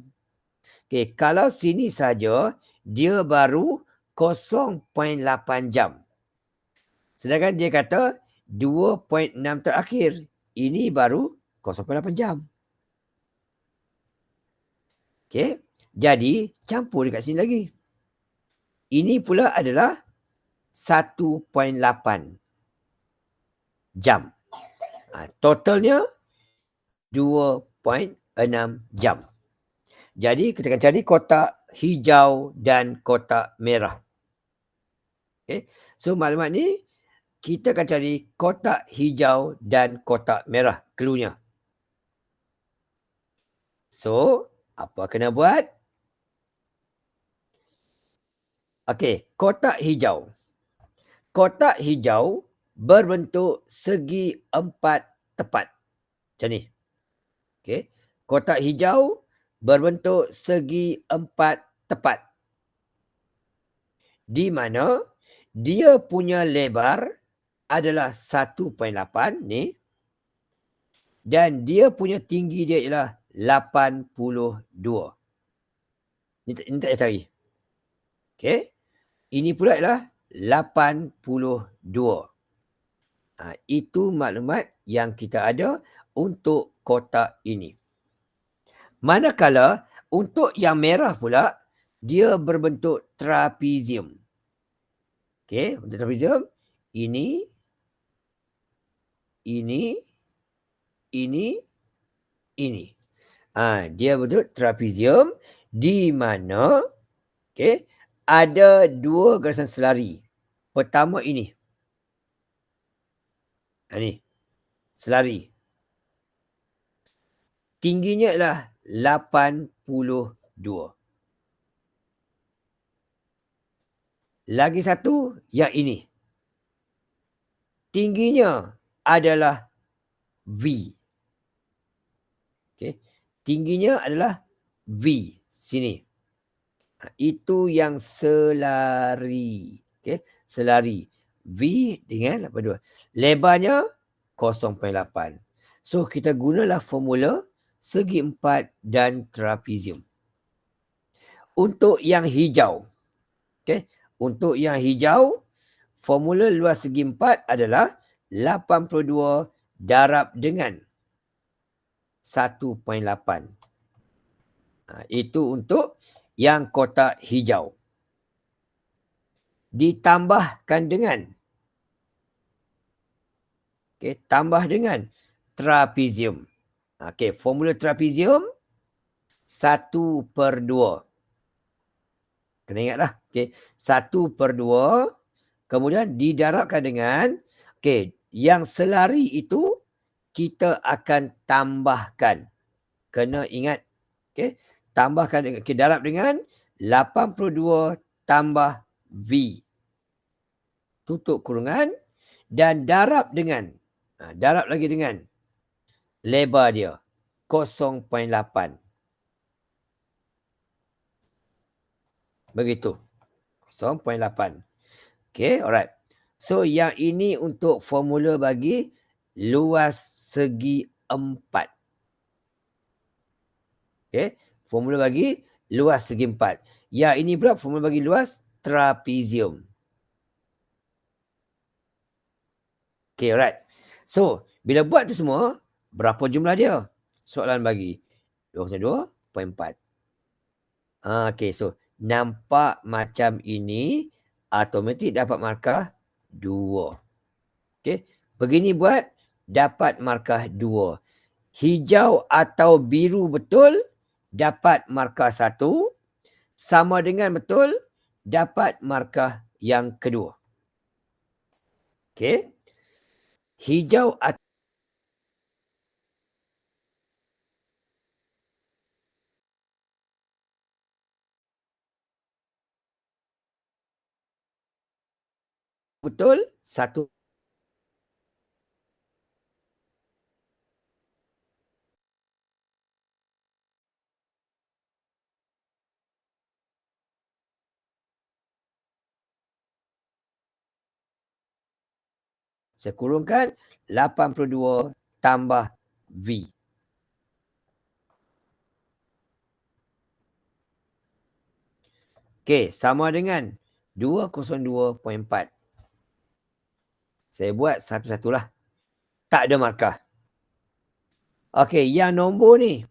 B: Okey, kalau sini saja, dia baru 0.8 jam. Sedangkan dia kata 2.6 terakhir. Ini baru 0.8 jam. Okey, jadi campur dekat sini lagi. Ini pula adalah 1.8 jam. Totalnya 2.6 jam. Jadi kita akan cari kotak hijau dan kotak merah. Okay. So maklumat ni kita akan cari kotak hijau dan kotak merah. Cluenya. So apa kena buat? Okey, kotak hijau. Kotak hijau berbentuk segi 4 tepat. Macam ni. Okey. Kotak hijau berbentuk segi 4 tepat. Di mana dia punya lebar adalah 1.8 ni. Dan dia punya tinggi dia ialah 82. Ini tak payah cari. Okey. Ini pula ialah 82. Itu maklumat yang kita ada untuk kotak ini. Manakala untuk yang merah pula, dia berbentuk trapezium. Okey, untuk trapezium, ini, dia bentuk trapezium di mana ada 2 garisan selari. Pertama ini. Ni, selari. Tingginya adalah 82. Lagi satu yang ini. Tingginya adalah V. Okey. Tingginya adalah V. Sini. Itu yang selari. Okey. Selari. V dengan 82. Lebarnya 0.8. So kita gunalah formula segi 4 dan trapezium. Untuk yang hijau. Okey. Untuk yang hijau, formula luas segi 4 adalah 82 darab dengan 1.8. Itu untuk yang kotak hijau. Ditambahkan dengan tambah dengan trapezium. Okey, formula trapezium 1/2. Kena ingatlah. Okey, 1/2 kemudian didarabkan dengan yang selari itu kita akan tambahkan. Kena ingat. Okey, tambahkan dengan darab dengan 82 tambah V. Tutup kurungan dan darab lagi dengan lebar dia 0.8. Begitu. 0.8. Okey, alright. So yang ini untuk formula bagi luas segi 4. Okey, formula bagi luas segi 4. Yang ini pula formula bagi luas trapezium. Okey, alright. So, bila buat tu semua, berapa jumlah dia? Soalan bagi 202.4. Okey, so nampak macam ini, automatik dapat markah 2. Okey, begini buat dapat markah 2. Hijau atau biru betul dapat markah 1. Sama dengan betul dapat markah yang kedua. Okey. Hijau atau betul 1. Saya kurungkan 82 tambah V. Okey, sama dengan 202.4. Saya buat satu-satulah. Tak ada markah. Okey, yang nombor ni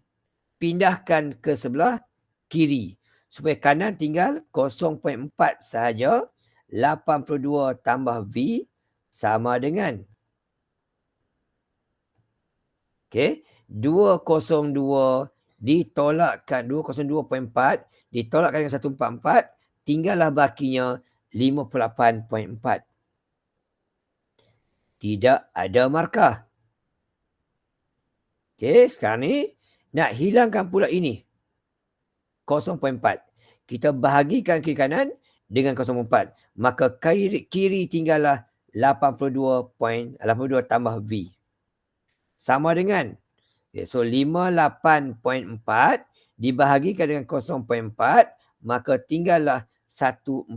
B: pindahkan ke sebelah kiri. Supaya kanan tinggal 0.4 sahaja. 82 tambah V sama dengan. Okey, 202 ditolakkan 202.4 ditolakkan dengan 144, tinggallah bakinya 58.4. Tidak ada markah. Okey, sekarang ni nak hilangkan pula ini. 0.4. Kita bahagikan kiri kanan dengan 0.4. Maka kiri tinggallah 82 tambah V. Sama dengan. So 58.4 dibahagikan dengan 0.4. Maka tinggallah 146.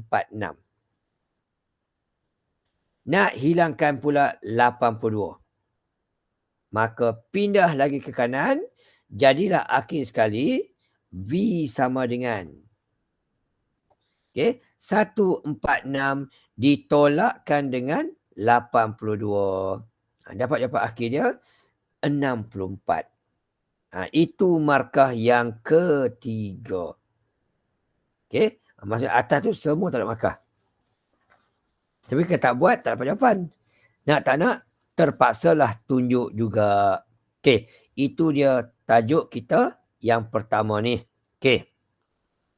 B: Nak hilangkan pula 82. Maka pindah lagi ke kanan. Jadilah akhir sekali. V sama dengan. Okey, 146 ditolakkan dengan 82. Dapat akhir dia 64. Itu markah yang ketiga. Okey, maksud atas tu semua tak ada markah. Tapi kalau tak buat, tak dapat jawapan. Nak tak nak, terpaksalah tunjuk juga. Okey, itu dia tajuk kita yang pertama ni. Okey.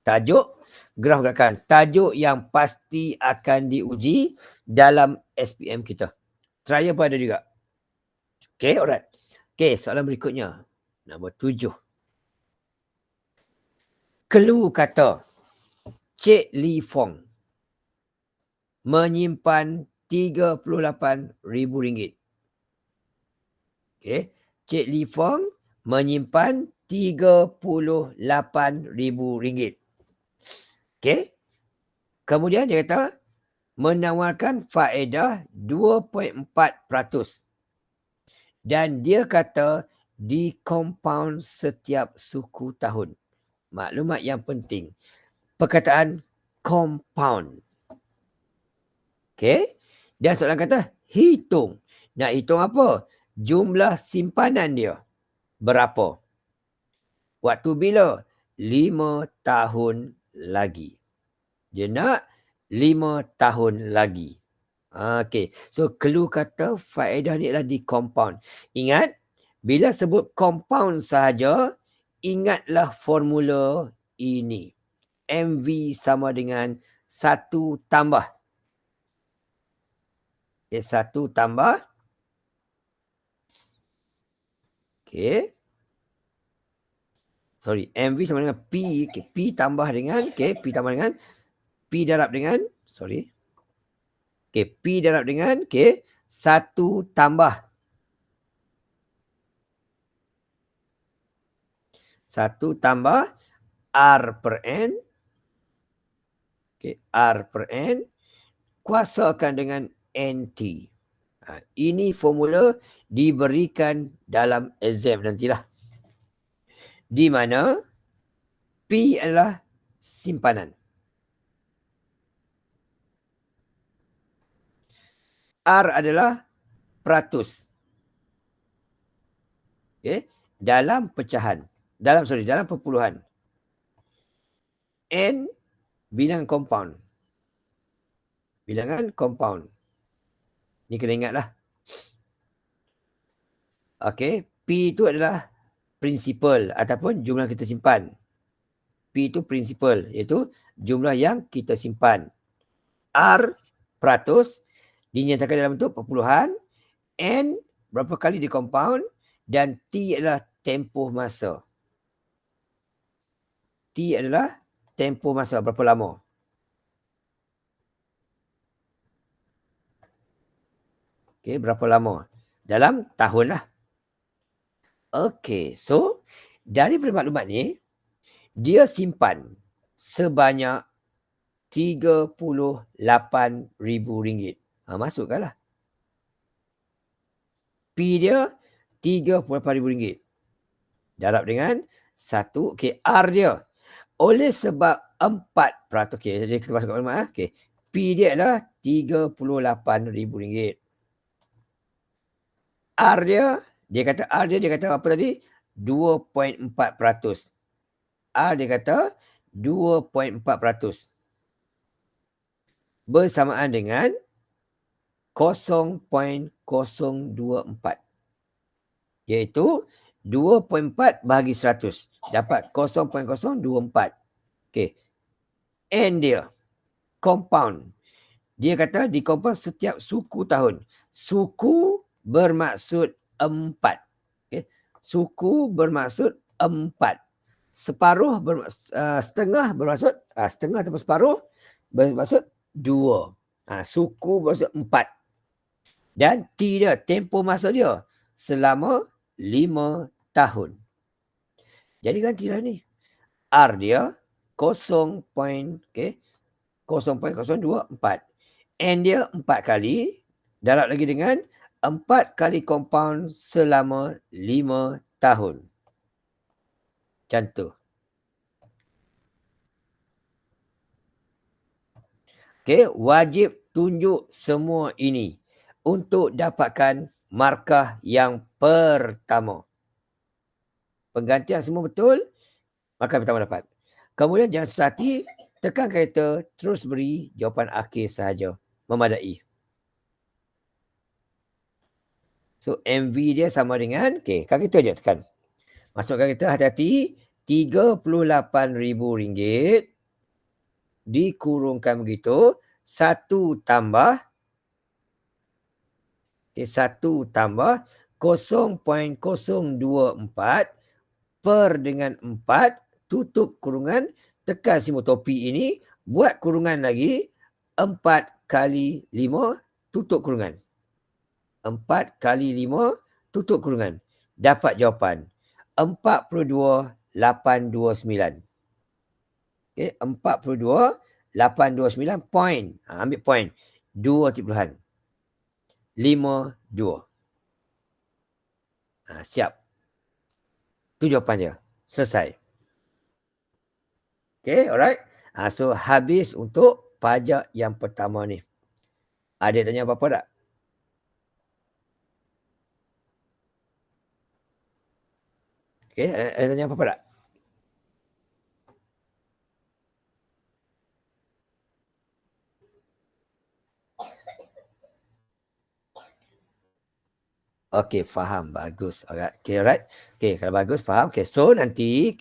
B: Tajuk graf gerakan. Tajuk yang pasti akan diuji dalam SPM kita. Trial pun ada juga. Okey, alright. Okey, soalan berikutnya. Nombor 7. Clue kata Cik Li Fong menyimpan RM38,000. Okey, Cik Li Fong menyimpan RM38,000. Okey. Kemudian dia kata menawarkan faedah 2.4%. Dan dia kata dikompaun setiap suku tahun. Maklumat yang penting. Perkataan compound. Okey. Dan soalan kata hitung. Nak hitung apa? Jumlah simpanan dia. Berapa? Waktu bila? 5 tahun lagi. Dia nak 5 tahun lagi. Okey. So, clue kata faedah ni adalah di compound. Ingat, Bila sebut compound sahaja, ingatlah formula ini. MV sama dengan 1 tambah. 1 tambah. Okay. Sorry, MV sama dengan P. Okay. P tambah dengan, okay. P tambah dengan, P darab dengan, sorry. Okay. P darab dengan, okay. 1 tambah. 1 tambah R per N. Okay. R per N. Kuasakan dengan NT. Ini formula diberikan dalam exam nantilah. Di mana P adalah simpanan. R adalah peratus. Okay. Dalam pecahan. Dalam perpuluhan. N bilangan compound. Bilangan compound. Ni kena ingatlah. Okey, P itu adalah principal ataupun jumlah kita simpan. P itu principal, iaitu jumlah yang kita simpan. R peratus dinyatakan dalam bentuk perpuluhan. N berapa kali di compound dan T adalah tempoh masa. T adalah tempoh masa, berapa lama. Okey, berapa lama? Dalam tahun lah. Okey, so dari maklumat ni, dia simpan sebanyak RM38,000. Masukkanlah. P dia RM38,000. Darab dengan 1. Okey, R dia. Oleh sebab 4%. Okey, jadi kita masuk ke maklumat. Okey, P dia adalah RM38,000. R dia kata apa tadi? 2.4%. R dia kata 2.4%. Bersamaan dengan 0.024. Iaitu 2.4 bahagi 100. Dapat 0.024. Okey. N dia. Compound. Dia kata di compound setiap suku tahun. Suku bermaksud 4. Okay. Suku bermaksud 4. Separuh setengah bermaksud setengah atau separuh bermaksud 2. Suku bermaksud 4. Dan T dia, tempoh masa dia selama 5 tahun. Jadi gantilah ni. R dia 0.024. N dia 4 kali. Darab lagi dengan 4 kali compound selama 5 tahun. Macam tu. Okay, wajib tunjuk semua ini untuk dapatkan markah yang pertama. Penggantian semua betul, markah pertama dapat. Kemudian jangan susah hati, tekan kereta, terus beri jawapan akhir sahaja. Memadai. So, MV dia sama dengan, okay, kaki tu je tekan. Masukkan kereta, hati-hati, RM38,000 dikurungkan begitu, 1 tambah 0.024 per dengan 4, tutup kurungan, tekan simbol topi ini, buat kurungan lagi, 4 kali 5, tutup kurungan. 4 kali 5, tutup kurungan. Dapat jawapan 42,829. Okay, 42,829 point. Ambil point. 2.52. Siap. Itu jawapan dia. Selesai. Okay, alright. So, habis untuk pajak yang pertama ni. Ada tanya apa-apa tak? Okay, ada tanya apa-apa tak? Okey, faham. Bagus. Alright. Okay, alright. Okay, kalau bagus, faham. Okay, so nanti,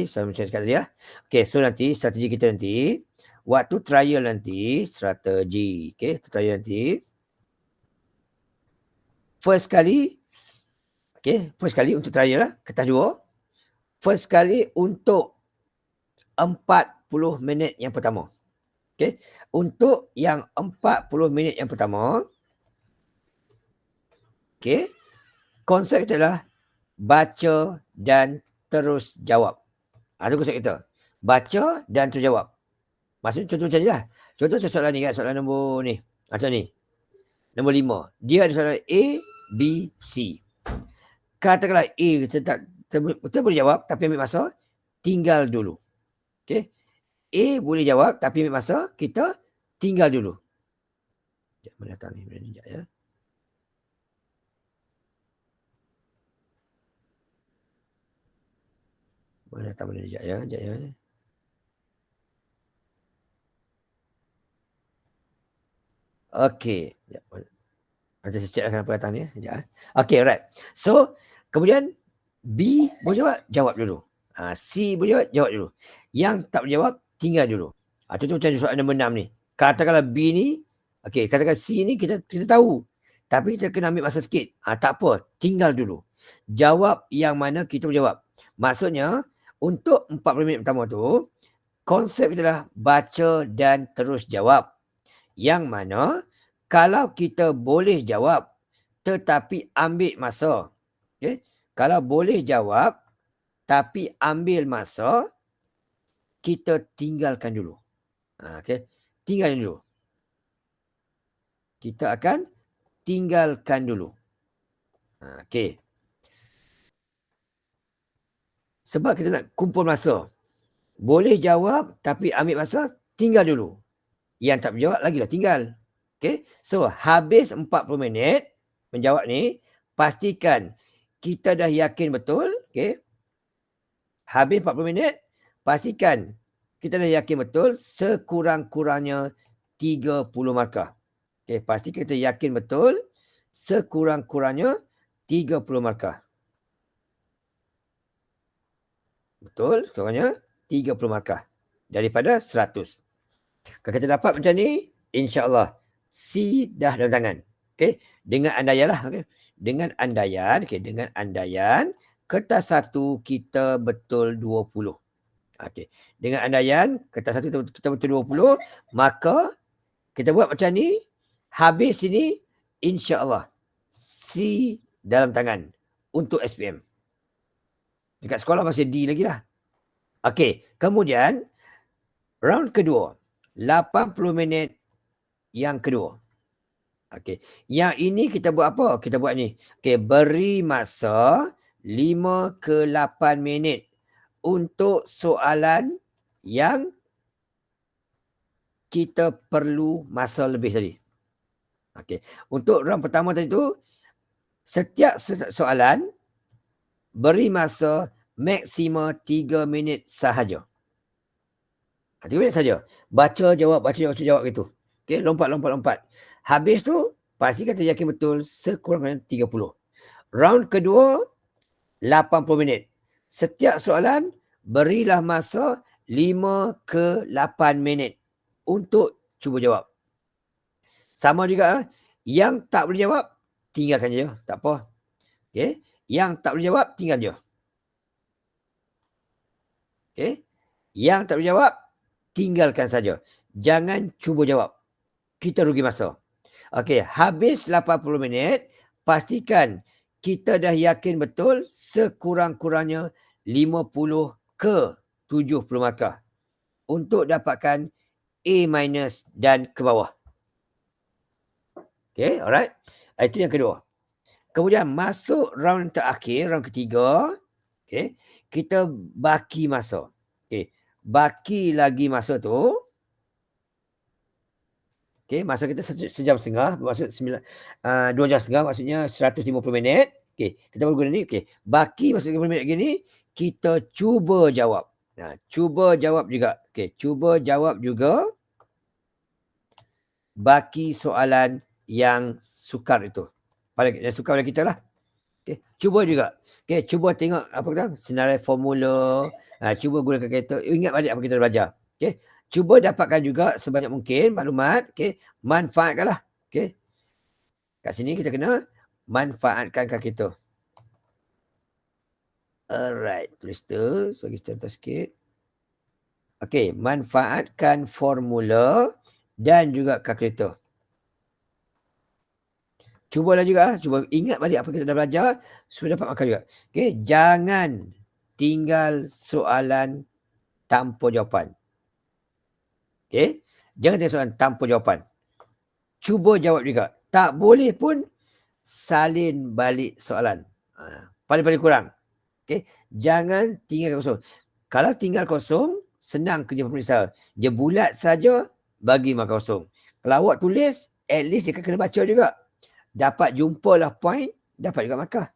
B: saya macam cakap tadi ya. Okay, so nanti strategi kita nanti, waktu trial nanti, strategi. Okay, trial nanti. First kali, first kali untuk trial lah, kertas 2. First kali untuk 40 minit yang pertama. Okay, untuk yang 40 minit yang pertama, okay, konsep kita adalah baca dan terus jawab. Itu konsep kita. Baca dan terus jawab. Maksudnya contoh macam ni lah. Contoh soalan ni kan, soalan nombor ni. Macam ni. Nombor 5. Dia ada soalan A, B, C. Katakanlah A kita boleh jawab tapi ambil masa, tinggal dulu. Okay. A boleh jawab tapi ambil masa, kita tinggal dulu. Mana datang ni? Sekejap ya. Mana datang mana sekejap ya. Sekejap ya. Okey. Nanti saya check kenapa datang ni. Sekejap. Okey, alright. So, kemudian B boleh jawab dulu. C boleh jawab dulu. Yang tak boleh jawab, tinggal dulu. Contoh macam soalan nombor 6 ni. Katakanlah B ni, okey, katakan C ni kita tahu. Tapi kita kena ambil masa sikit. Tak apa, tinggal dulu. Jawab yang mana kita boleh jawab. Maksudnya, untuk 40 minit pertama tu, konsep kita adalah baca dan terus jawab. Yang mana, kalau kita boleh jawab, tetapi ambil masa. Okay? Kalau boleh jawab, tapi ambil masa, kita tinggalkan dulu. Okay? Tinggalkan dulu. Kita akan tinggalkan dulu. Okay. Sebab kita nak kumpul masa. Boleh jawab, tapi ambil masa, tinggal dulu. Yang tak berjawab, lagilah tinggal. Okay. So, habis 40 minit menjawab ni, pastikan kita dah yakin betul. Okay. Habis 40 minit, pastikan kita dah yakin betul sekurang-kurangnya 30 markah. Okay. Pasti kita yakin betul sekurang-kurangnya 30 markah. Betul, sekurangnya 30 markah daripada 100. Kalau kita dapat macam ni, insya-Allah C dah dalam tangan. Okey, dengan andaian lah, okey. Dengan andaian kertas 1 kita betul 20. Okey. Dengan andaian kertas 1 kita betul 20, maka kita buat macam ni, habis sini insya-Allah C dalam tangan untuk SPM. Dekat sekolah masih D lagi lah. Okey, kemudian round kedua, 80 minit yang kedua. Okey, yang ini kita buat apa? Kita buat ni. Okey, beri masa 5 ke 8 minit untuk soalan yang kita perlu masa lebih tadi. Okey, untuk round pertama tadi tu, setiap soalan beri masa maksima 3 minit sahaja. 3 minit saja. Baca, jawab gitu. Okey, lompat. Habis tu, pastikan kita yakin betul sekurang-kurangnya 30. Round kedua, 80 minit. Setiap soalan, berilah masa 5 ke 8 minit untuk cuba jawab. Sama juga, yang tak boleh jawab, tinggalkan je. Tak apa. Okey, yang tak boleh jawab, tinggal je. Okey, yang tak boleh jawab, tinggalkan saja. Jangan cuba jawab. Kita rugi masa. Okey, habis 80 minit, pastikan kita dah yakin betul sekurang-kurangnya 50 ke 70 markah untuk dapatkan A- dan ke bawah. Okey, alright. Itu yang kedua. Kemudian masuk round terakhir, round ketiga. Okey, kita baki masa. Okey, baki lagi masa tu. Okey, masa kita sejam setengah, maksud 2 jam setengah, maksudnya 150 minit. Okey, kita boleh guna ni. Okey, baki masa 50 minit lagi ni, kita cuba jawab. Cuba jawab juga. Okey, cuba jawab juga baki soalan yang sukar itu. Yang sukar pada kita lah. Cuba juga. Okay, cuba tengok apa kata senarai formula. Cuba gunakan kalkulator. Ingat balik apa kita dah belajar. Okay. Cuba dapatkan juga sebanyak mungkin maklumat. Okay. Manfaatkanlah. Okay. Kat sini kita kena manfaatkan kalkulator. Alright. Tulis tu. Bagi contoh sikit. Okay. Manfaatkan formula dan juga kalkulator. Cubalah juga. Cuba ingat balik apa kita dah belajar. Supaya dapat makan juga. Okay. Jangan tinggal soalan tanpa jawapan. Okay. Jangan tinggal soalan tanpa jawapan. Cuba jawab juga. Tak boleh pun salin balik soalan. Paling-paling kurang. Okay. Jangan tinggal kosong. Kalau tinggal kosong, senang kerja pemeriksa. Dia bulat saja, bagi markah kosong. Kalau awak tulis, at least dia kena baca juga. Dapat jumpalah point, dapat juga markah.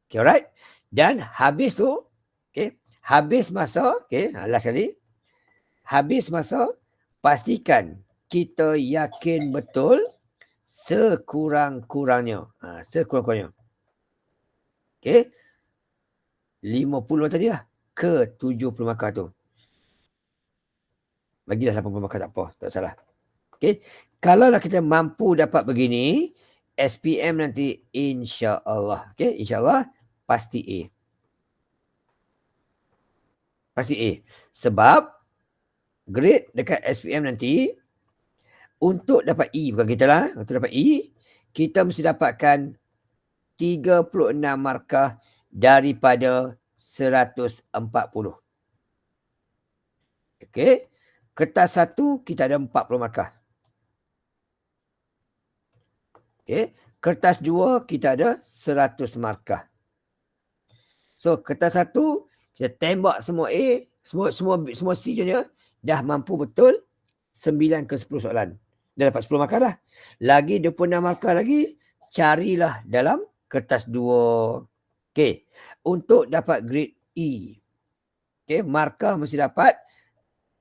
B: Okay, alright. Dan habis tu, okay, habis masa, okay, last kali. Habis masa, pastikan kita yakin betul sekurang-kurangnya. Sekurang-kurangnya. Okay. 50 tadi lah. Ke 70 markah tu. Bagilah 80 markah tak apa. Tak salah. Okay. Kalau lah kita mampu dapat begini, SPM nanti insya-Allah. Okay. InsyaAllah pasti A. Pasti A. Sebab grade dekat SPM nanti untuk dapat E, bukan kita lah. Untuk dapat E, kita mesti dapatkan 36 markah daripada 140. Okey. Kertas 1 kita ada 40 markah. Okey. Kertas 2 kita ada 100 markah. So kertas 1 kita tembak semua A, semua C saja, dah mampu betul 9 ke 10 soalan. Dah dapat 10 markah dah. Lagi 26 markah lagi, carilah dalam kertas 2. Okey. Untuk dapat grade E, okey, markah mesti dapat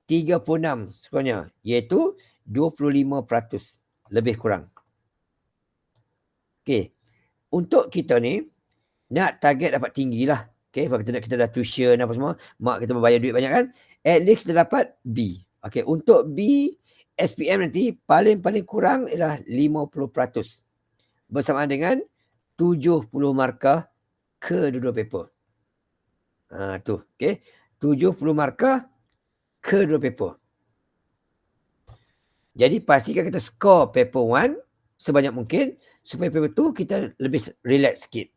B: 36 sekurangnya, iaitu 25% lebih kurang. Okey. Untuk kita ni nak target dapat tinggi lah. Okey, sebab kita dah tuition apa semua, mak kita bayar duit banyak kan. At least kita dapat B. Okey, untuk B SPM nanti paling-paling kurang ialah 50%. Bersamaan dengan 70 markah kedua-dua paper. Tu, okey. 70 markah kedua paper. Jadi pastikan kita skor paper 1 sebanyak mungkin supaya paper 2 kita lebih relax sikit.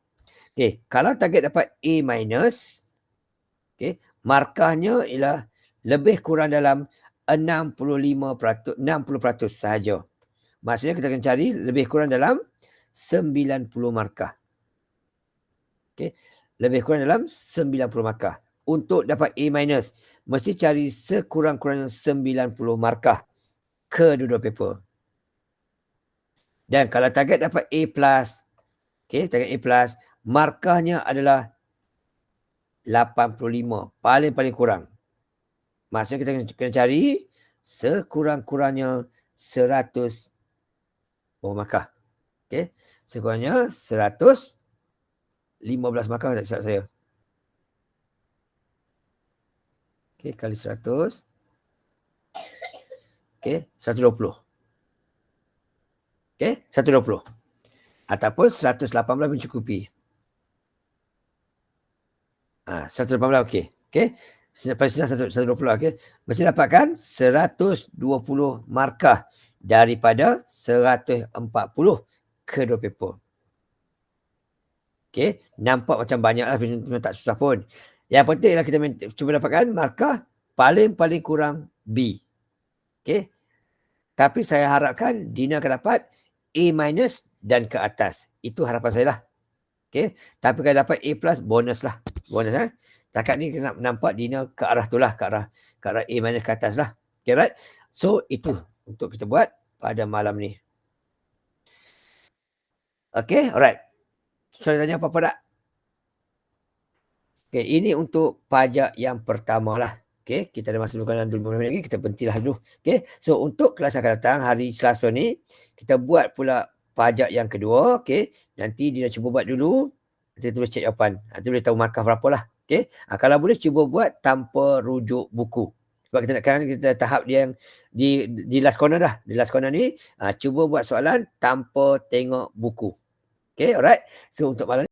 B: Okey, kalau target dapat A-, okey, markahnya ialah lebih kurang dalam 60% sahaja. Maksudnya kita akan cari lebih kurang dalam 90 markah. Okey, lebih kurang dalam 90 markah. Untuk dapat A-, mesti cari sekurang-kurangnya 90 markah kedua-dua paper. Dan kalau target dapat A+, okey, target A+, markahnya adalah 85, paling-paling kurang. Maksudnya kita kena cari sekurang-kurangnya 100 markah. Okey, sekurangnya 115 markah tak silap saya. Okey, kali 100. Okey, 120. Okey, 120. Ataupun 118 mencukupi. 118 okey. Okey. Sampai sini 120 okey. Mesti dapatkan 120 markah daripada 140 kedua paper. Okey, nampak macam banyaklah, tak susah pun. Yang pentinglah kita cuba dapatkan markah paling-paling kurang B. Okey. Tapi saya harapkan Dina akan dapat A- dan ke atas. Itu harapan saya lah. Okey. Tapi kalau dapat A+, bonus lah. Bonus lah. Takat ni kena nampak Dina ke arah tu lah. Ke arah A- ke atas lah. Okay, right? So, itu untuk kita buat pada malam ni. Okay, alright. Soalan tanya apa-apa tak? Okay, ini untuk pajak yang pertama lah. Okay, kita ada masa dalam 2 minit lagi. Kita berhentilah dulu. Okay, so untuk kelas akan datang hari Selasa ni, kita buat pula pajak yang kedua. Okay, nanti Dina cuba buat dulu. Nanti tulis cek jawapan. Nanti boleh tahu markah berapa lah. Okay. Kalau boleh cuba buat tanpa rujuk buku. Sebab kita tahap dia yang di last corner dah. Di last corner ni, cuba buat soalan tanpa tengok buku. Okay, alright. So untuk malam